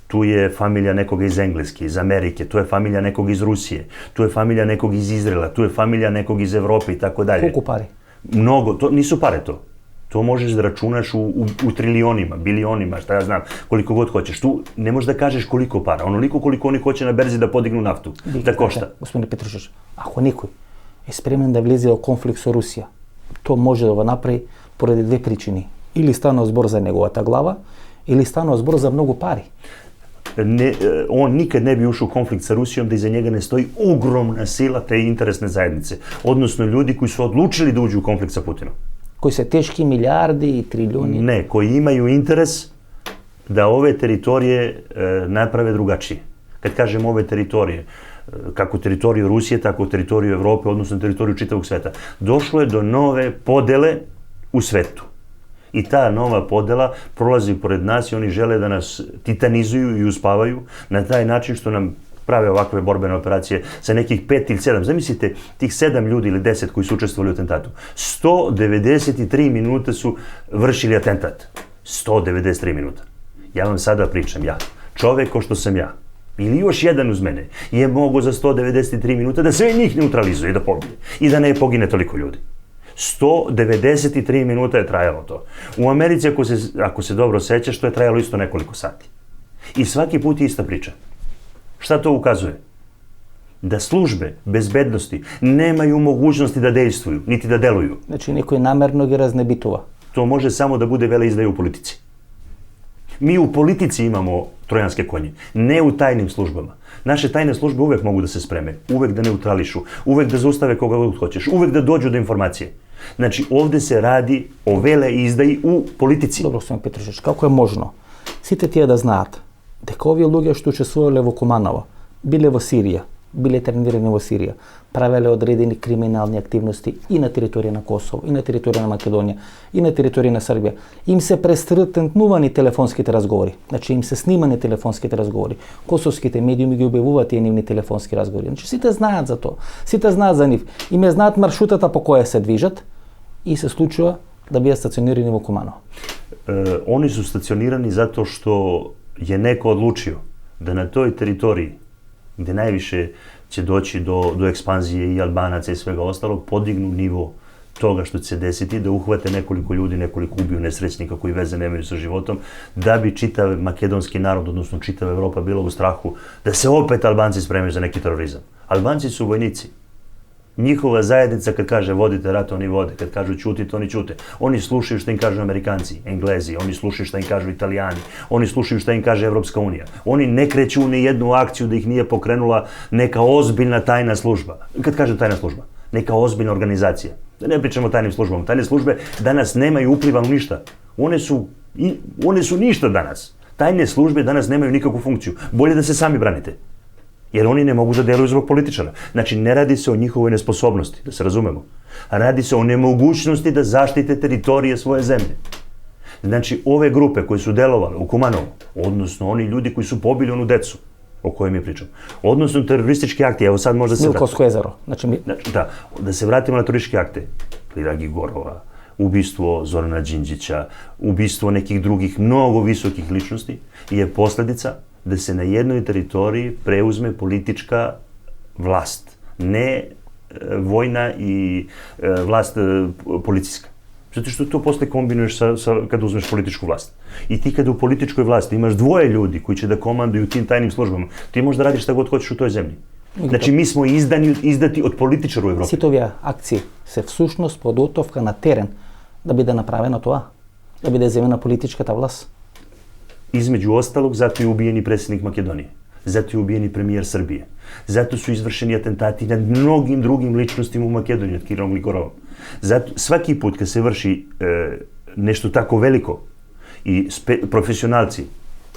Ту е фамилија некога из Енглески, из Америке, ту е фамилија некога из Русије, ту е фамилија некога из Израела, ту е фамилија некога из Европе и така дале. Колку пари? Многу, то нису пари тоа. To možeš da računaš u trilionima, bilionima, šta ja znam, koliko god hoćeš. Tu ne možeš da kažeš koliko para, onoliko koliko oni hoće na berzi da podignu naftu, da košta. Gospodine Petrušić, ako niko je spreman da vleze u konflikt sa Rusija, to može da napravi pored dve pričini. Ili stano zbor za njegovata glava, ili stano zbor za mnogo pari. On nikad ne bi ušao u konflikt sa Rusijom da iza njega ne stoji ogromna sila te interesne zajednice. Odnosno ljudi koji su odlučili da uđu u konflikt sa Putinom. Koji se teški milijardi i trilijoni. Ne, koji imaju interes da ove teritorije naprave drugačije. Kad kažem ove teritorije, kako teritoriju Rusije, tako teritoriju Evrope, odnosno teritoriju čitavog sveta. Došlo je do nove podele u svetu. I ta nova podela prolazi pored nas i oni žele da nas titanizuju i uspavaju na taj način što nam prave ovakve borbene operacije sa nekih 5 ili 7. Zamislite, tih 7 ljudi ili 10 koji su učestvovali u atentatu. 193 minuta su vršili atentat. 193 minuta. Ja vam sada pričam, ja, čovek ko što sam ja, ili još jedan uz mene, je mogo za 193 minuta da sve njih neutralizuje i da pobije. I da ne pogine toliko ljudi. 193 minuta je trajalo to. U Americi, ako se dobro sećaš, to je trajalo isto nekoliko sati. I svaki put je ista priča. Šta to ukazuje? Da službe bezbednosti nemaju mogućnosti da dejstvuju, niti da deluju. Znači, neko je namerno ga raznebitova. To može samo da bude veleizdaja u politici. Mi u politici imamo trojanske konje, ne u tajnim službama. Naše tajne službe uvek mogu da se spreme, uvek da neutrališu, uvek da zaustave koga god hoćeš, uvek da dođu do informacije. Znači, ovde se radi o veleizdaji u politici. Dobro, gospodin Petrušić, kako je možno? Сите тие да знаат дека овие луѓе што учествувале во Куманово, биле во Сирија, биле тренирани во Сирија, правеле одредени криминални активности и на територија на Косово, и на територија на Македонија, и на територија на Србија. Им се престретнувани телефонските разговори, значи им се снимани телефонските разговори. Косовските медиуми ги објавуваат тие нивни телефонски разговори. Значи сите знаат за тоа, сите знаат за нив. Им знаат маршрутата по која се движат и се случува да бидат стационирани во Куманово. Oni su stacionirani zato što je neko odlučio da na toj teritoriji, gde najviše će doći do ekspanzije i Albanaca i svega ostalog, podignu nivo toga što će se desiti, da uhvate nekoliko ljudi, nekoliko ubiju nesrećnika koji veze nemaju sa životom, da bi čitav makedonski narod, odnosno čitava Evropa bila u strahu da se opet Albanci spremaju za neki terorizam. Albanci su vojnici. Njihova zajednica kad kaže vodite rat, oni vode. Kad kažu ćutite, oni ćute. Oni slušaju šta im kažu Amerikanci, Englezi, oni slušaju šta im kažu Italijani, oni slušaju šta im kaže Evropska unija. Oni ne kreću u nijednu akciju da ih nije pokrenula neka ozbiljna tajna služba. Kad kaže tajna služba, neka ozbiljna organizacija. Da ne pričamo o tajnim službama. Tajne službe danas nemaju upliva u ništa. One su ništa danas. Tajne službe danas nemaju nikakvu funkciju. Bolje da se sami branite. Jer oni ne mogu da deluju zbog političara. Znači, ne radi se o njihovoj nesposobnosti, da se razumemo. Radi se o nemogućnosti da zaštite teritorije svoje zemlje. Znači, ove grupe koje su delovale u Kumanovu, odnosno oni ljudi koji su pobili onu decu, o kojoj mi pričamo, odnosno teroristički akti, evo sad možda se vratimo. Milkovsko jezero. Znači, da se vratimo na terorističke akte. Liragi Gorova, ubistvo Zorana Đinđića, ubistvo nekih drugih mnogo visokih ličnosti je posljedica da se na jednoj teritoriji preuzme politička vlast, ne vojna i vlast policijska. Zato što to posle kombinuješ kada uzmeš političku vlast. I ti kada u političkoj vlasti imaš dvoje ljudi koji će da komanduju tim tajnim službama, ti možeš da radiš šta god hoćeš u toj zemlji. Znači, mi smo izdati od političara u Evropi. Сите овие акции се всушност подготовка на терен да биде направено тоа, да биде земена политичката власт. Između ostalog, zato je ubijen i predsjednik Makedonije. Zato je ubijen i premijer Srbije. Zato su izvršeni atentati nad mnogim drugim ličnostima u Makedoniji, od Kirom Gligorovom. Zato svaki put kad se vrši nešto tako veliko i profesionalci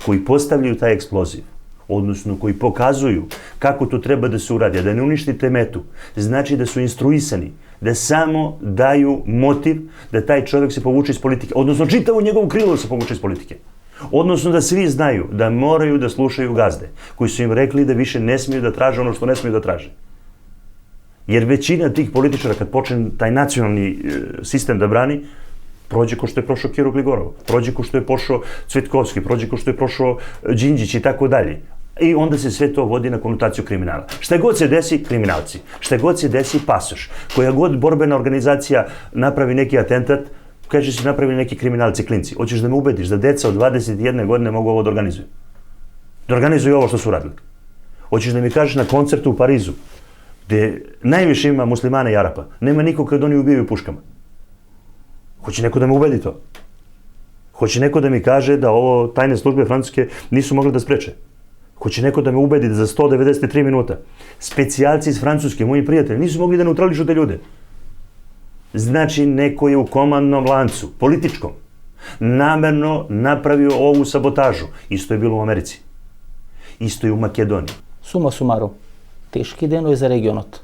koji postavljaju taj eksploziv, odnosno koji pokazuju kako to treba da se uradi, a da ne uništite metu, znači da su instruisani, da samo daju motiv da taj čovjek se povuče iz politike, odnosno čitavu njegovu krilu da se povuče iz politike. Odnosno da svi znaju da moraju da slušaju gazde, koji su im rekli da više ne smiju da traže ono što ne smiju da traže. Jer većina tih političara, kad počne taj nacionalni sistem da brani, prođe ko što je prošao Kiro Gligorov, prođe ko što je prošao Cvetkovski, prođe ko što je prošao Đinđić i tako dalje. I onda se sve to vodi na konotaciju kriminala. Šta god se desi, kriminalci. Šta god se desi, pasoš. Koja god borbena organizacija napravi neki atentat, Kaže su napravili neki kriminalci, klinci. Hoćeš da me ubediš da deca od 21 godine mogu ovo da organizuju? Da organizuju ovo što su radili. Hoćeš da mi kažeš na koncertu u Parizu, gde najviše ima muslimana i Arapa, nema nikog kad oni ubijaju puškama. Hoće neko da me ubedi to. Hoće neko da mi kaže da ovo tajne službe francuske nisu mogli da spreče. Hoće neko da me ubedi da za 193 minuta specijalci iz Francuske, moji prijatelji, nisu mogli da neutrališu te ljude. Znači, neko je u komandnom lancu, političkom, namerno napravio ovu sabotažu. Isto je bilo u Americi. Isto je u Makedoniji. Сума сумарум, тешки денови за регионот.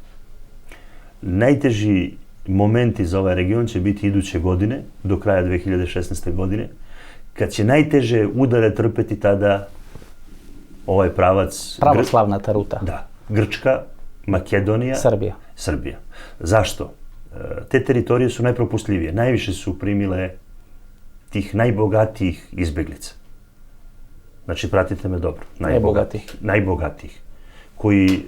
Najteži momenti za ovaj region će biti iduće godine, do kraja 2016. godine, kad će najteže udare trpeti tada ovaj pravac... Православната рута. Da, Grčka, Makedonija, Srbija. Zašto? Te teritorije su najpropustljivije. Najviše su primile tih najbogatijih izbeglica. Znači, pratite me dobro. Najbogatijih. Koji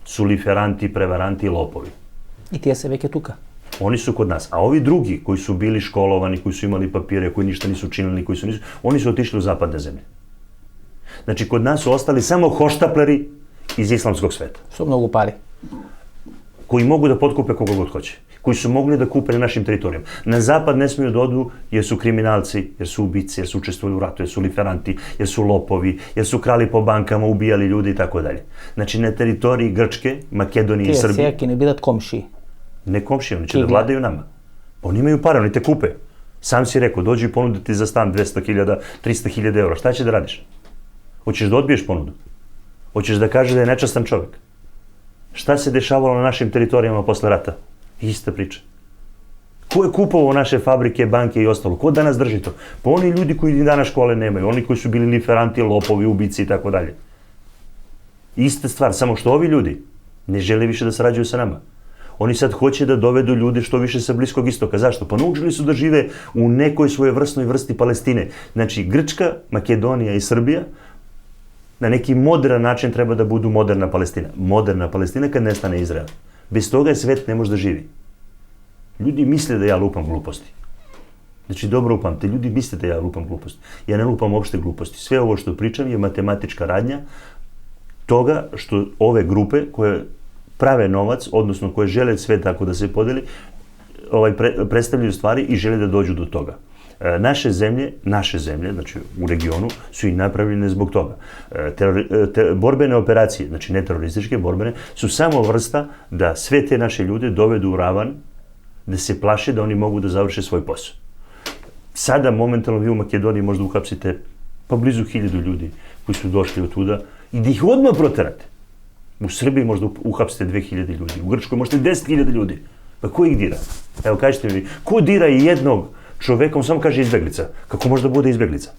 su liferanti, prevaranti i lopovi. И тие се веќе тука. Oni su kod nas. A ovi drugi koji su bili školovani, koji su imali papire, koji ništa nisu činili, oni su otišli u zapadne zemlje. Znači, kod nas su ostali samo hoštapleri iz islamskog sveta. Со многу пари. Koji mogu da potkupe koga god hoće. Koji su mogli da kupe na našim teritorijama. Na zapad ne smiju da odu jer su kriminalci, jer su ubici, jer su učestvovali u ratu, jer su liferanti, jer su lopovi, jer su krali po bankama, ubijali ljudi i tako dalje. Znači, na teritoriji Grčke, Makedonije i Srbije... Тие сеја ќе не бидат комшии. Ne komšije, oni će da vladaju nama. Oni imaju pare, oni te kupe. Sam si rekao, dođu i ponuditi za stan 200.000, 300.000 eura. Šta će da radiš? Hoćeš da odbiješ ponudu? Hoćeš da kažeš da je nečastan čovjek? Šta se dešavalo na našim teritorijama posle rata? Ista priča. Ko je kupovao naše fabrike, banke i ostalo? Ko danas drži to? Pa oni ljudi koji ni danas škole nemaju, oni koji su bili liferanti, lopovi, ubici i tako dalje. Ista stvar, samo što ovi ljudi ne žele više da sarađuju sa nama. Oni sad hoće da dovedu ljude što više sa Bliskog istoka. Zašto? Pa naučili su da žive u nekoj svojevrsnoj vrsti Palestine. Znači, Grčka, Makedonija i Srbija na neki modern način treba da budu moderna Palestina. Moderna Palestina kad nestane Izrael. Bez toga svet ne može da živi. Ljudi misle da ja lupam gluposti. Znači, dobro upamte, ljudi misle da ja lupam gluposti. Ja ne lupam uopšte gluposti. Sve ovo što pričam je matematička radnja toga što ove grupe koje prave novac, odnosno koje žele sve tako da se podeli, predstavljaju stvari i žele da dođu do toga. Naše zemlje, znači u regionu, su i napravljene zbog toga. Borbene operacije, znači ne terorističke, borbene, su samo vrsta da sve te naše ljude dovedu u ravan, da se plaše da oni mogu da završe svoj posao. Sada, momentalno, vi u Makedoniji možda uhapsite pa blizu 1000 ljudi koji su došli od tuda i da ih odmah proterate. U Srbiji možda uhapsite 2000 ljudi, u Grčkoj možete 10.000 ljudi. Pa ko ih dira? Evo, kažete mi, ko dira i jednog čoveka, on samo kaže izbeglica. Kako može da bude izbeglica?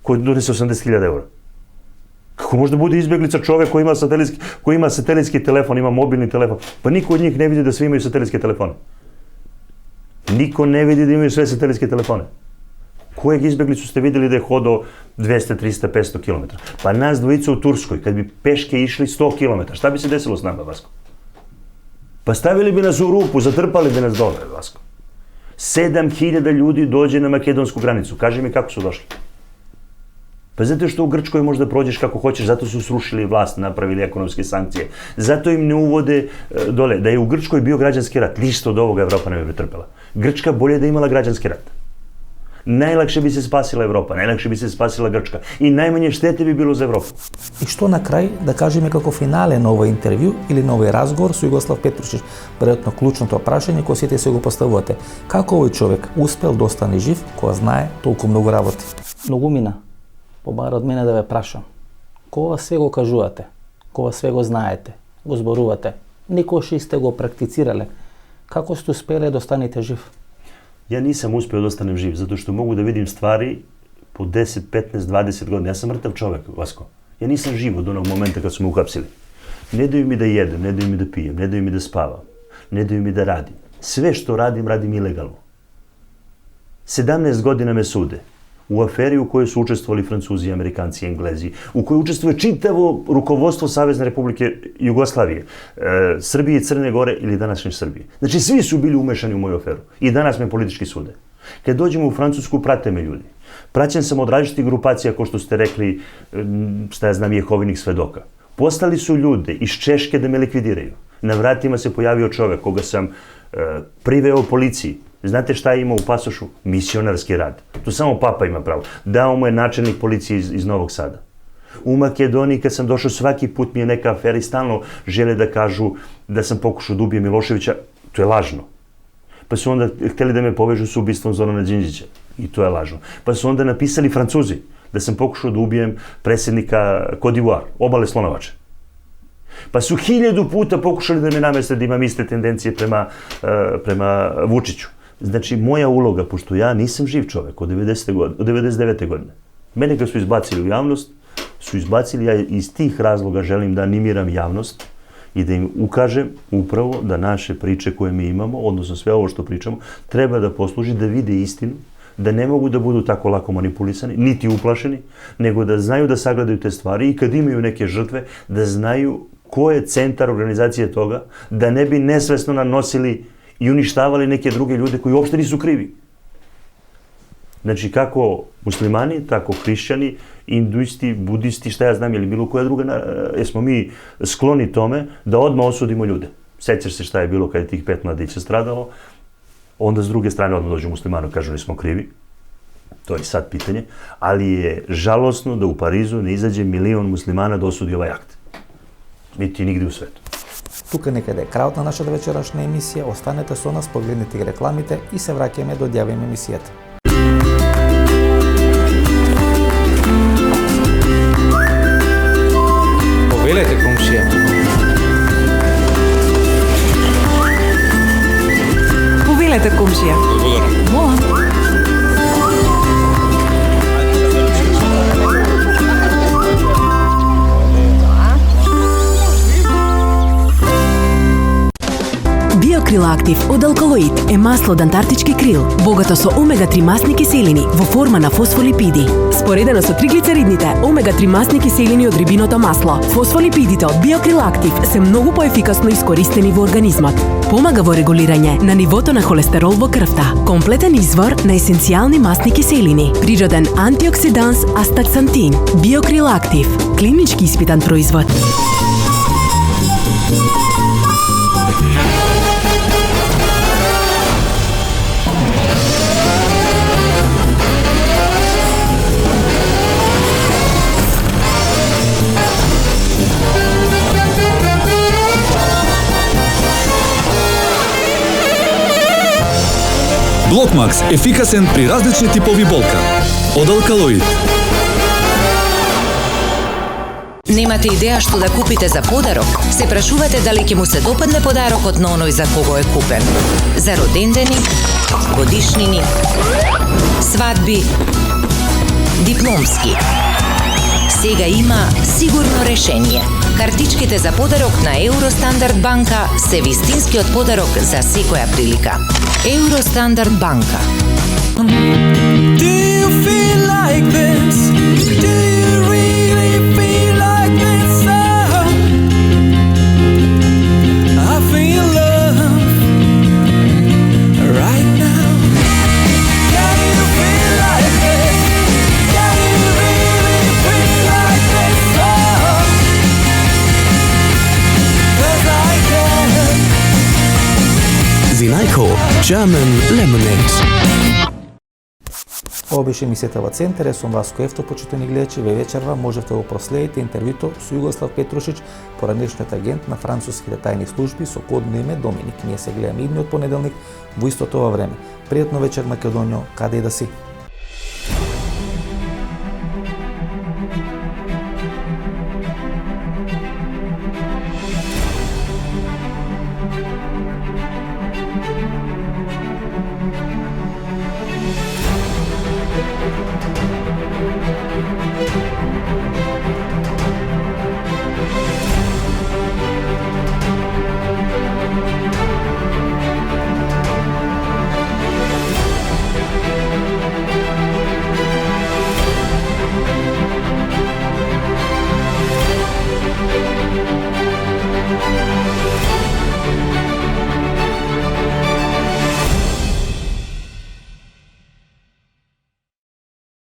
Ko donese 80.000 eura? Kako može da bude izbeglica čovek koji ima satelitski telefon, ima mobilni telefon? Pa niko od njih ne vidi da svi imaju satelitske telefone. Niko ne vidi da imaju sve satelitske telefone. Kojeg izbeglicu ste vidjeli da je hodao 200, 300, 500 km? Pa nas dvojica u Turskoj, kad bi peške išli 100 km, šta bi se desilo s nama, Vasko? Pa stavili bi nas u rupu, zatrpali bi nas dole, Vasko. 7.000 ljudi dođe na makedonsku granicu. Kaži mi kako su došli. Pa zato što u Grčkoj možda prođeš kako hoćeš, zato su srušili vlast, napravili ekonomske sankcije. Zato im ne uvode dole. Da je u Grčkoj bio građanski rat, ništa od ovoga Evropa ne bi pretrpela. Grčka bolje da imala građanski rat. Najlakše bi se spasila Evropa, najlakše bi se spasila Grčka i najmanje štete bi bilo za Evropu. И што на крај да кажеме како финале на овој интервју или на овој разговор со Југослав Петрушич, веројатно клучното прашање кое сите се го поставувате. Како овој човек успел да остане жив кога знае толку многу работи? Многу мина. Побара од мене да ве прашам. Кога све го кажувате, кога све го знаете, го зборувате, никогаш сте го практицирале, како сте успеле да останете жив? Ja nisam uspio da ostanem živ, zato što mogu da vidim stvari po 10, 15, 20 godina. Ja sam mrtav čovjek, Vasko. Ja nisam živ od onog momenta kad su me uhapsili. Ne daju mi da jedem, ne daju mi da pijem, ne daju mi da spavam, ne daju mi da radim. Sve što radim, radim ilegalno. 17 godina me sude. u aferi u kojoj su učestvovali Francuzi, Amerikanci i Englezi, u kojoj učestvuje čitavo rukovodstvo Savezne Republike Jugoslavije, Srbije, Crne Gore ili današnje Srbije. Znači, svi su bili umešani u moju aferu i danas me politički sude. Kad dođemo u Francusku, prate me ljudi. Praćen sam od različitih grupacija, kao što ste rekli, šta ja znam, Jehovinih svedoka. Poslali su ljude iz Češke da me likvidiraju. Na vratima se pojavio čovek koga sam priveo policiji. Znate šta je imao u pasošu? Misionarski rad. To samo papa ima pravo. Dao mu je načelnik policije iz Novog Sada. U Makedoniji, kad sam došao, svaki put mi je neka afera i stalno žele da kažu da sam pokušao da ubijem Miloševića. To je lažno. Pa su onda hteli da me povežu s ubistvom Zorana Đinđića. I to je lažno. Pa su onda napisali Francuzi da sam pokušao da ubijem predsjednika Côte d'Ivoire, Obale Slonovače. Pa su 1000 puta pokušali da me nameste da imam iste tendencije prema Vučiću. Znači, moja uloga, pošto ja nisam živ čovek od 99. godine, mene ga su izbacili u javnost, ja iz tih razloga želim da animiram javnost i da im ukažem upravo da naše priče koje mi imamo, odnosno sve ovo što pričamo, treba da posluži da vide istinu, da ne mogu da budu tako lako manipulisani, niti uplašeni, nego da znaju da sagledaju te stvari i kad imaju neke žrtve, da znaju ko je centar organizacije toga, da ne bi nesvesno nanosili i uništavali neke druge ljude koji uopšte nisu krivi. Znači, kako muslimani, tako hrišćani, hinduisti, budisti, šta ja znam, ili bilo koja druga, jesmo mi skloni tome da odmah osudimo ljude. Sećaš se šta je bilo kada je tih 5 mladića stradalo, onda s druge strane odmah dođu muslimani, kažu nismo krivi. To je sad pitanje, ali je žalosno da u Parizu ne izađe 1 milion muslimana da osudi ovaj akt. Niti nigde u svetu. Тука некаде е крајот на нашата вечерашна емисија. Останете со нас, погледнете ги рекламите и се враќаме да одјавиме емисијата. Повелете, комшија. Повелете, комшија. Волам. Биокрил Актив од Алкалоид е масло од антарктички крил, богато со омега-3 масни киселини во форма на фосфолипиди. Споредено со триглицеридните, омега-3 масни киселини од рибиното масло, фосфолипидите од Биокрил Актив се многу поефикасно искористени во организмот. Помага во регулирање на нивото на холестерол во крвта. Комплетен извор на есенцијални масни киселини. Природен антиоксиданс астаксантин. Биокрил Актив. Клинички испитан производ. Блокмакс – ефикасен при различни типови болка. Од Алкалоид. Немате идеја што да купите за подарок? Се прашувате дали ќе му се допадне подарокот на оној за кого е купен? За родендени, годишнини, свадби, дипломски. Сега има сигурно решение. Картичките за подарок на Евростандард банка се вистинскиот подарок за секоја прилика. Евростандард банка. Do you feel like this? Do you really feel like this? Oh, I feel love right now. Can you feel like this? Can you really feel like this? Oh, 'cause I can. Vinajko German Lemonade. Ова беше емисијата во Центар, сум Васко Ефто, почитувани гледачи, ве вечерва можете да го проследите интервјуто со Југослав Петрушич, поранешниот агент на француските тајни служби со кодно име Доминик. Ние се гледаме идниот понеделник во истото ова време. Пријатно вечер, Македонијо, каде и да си.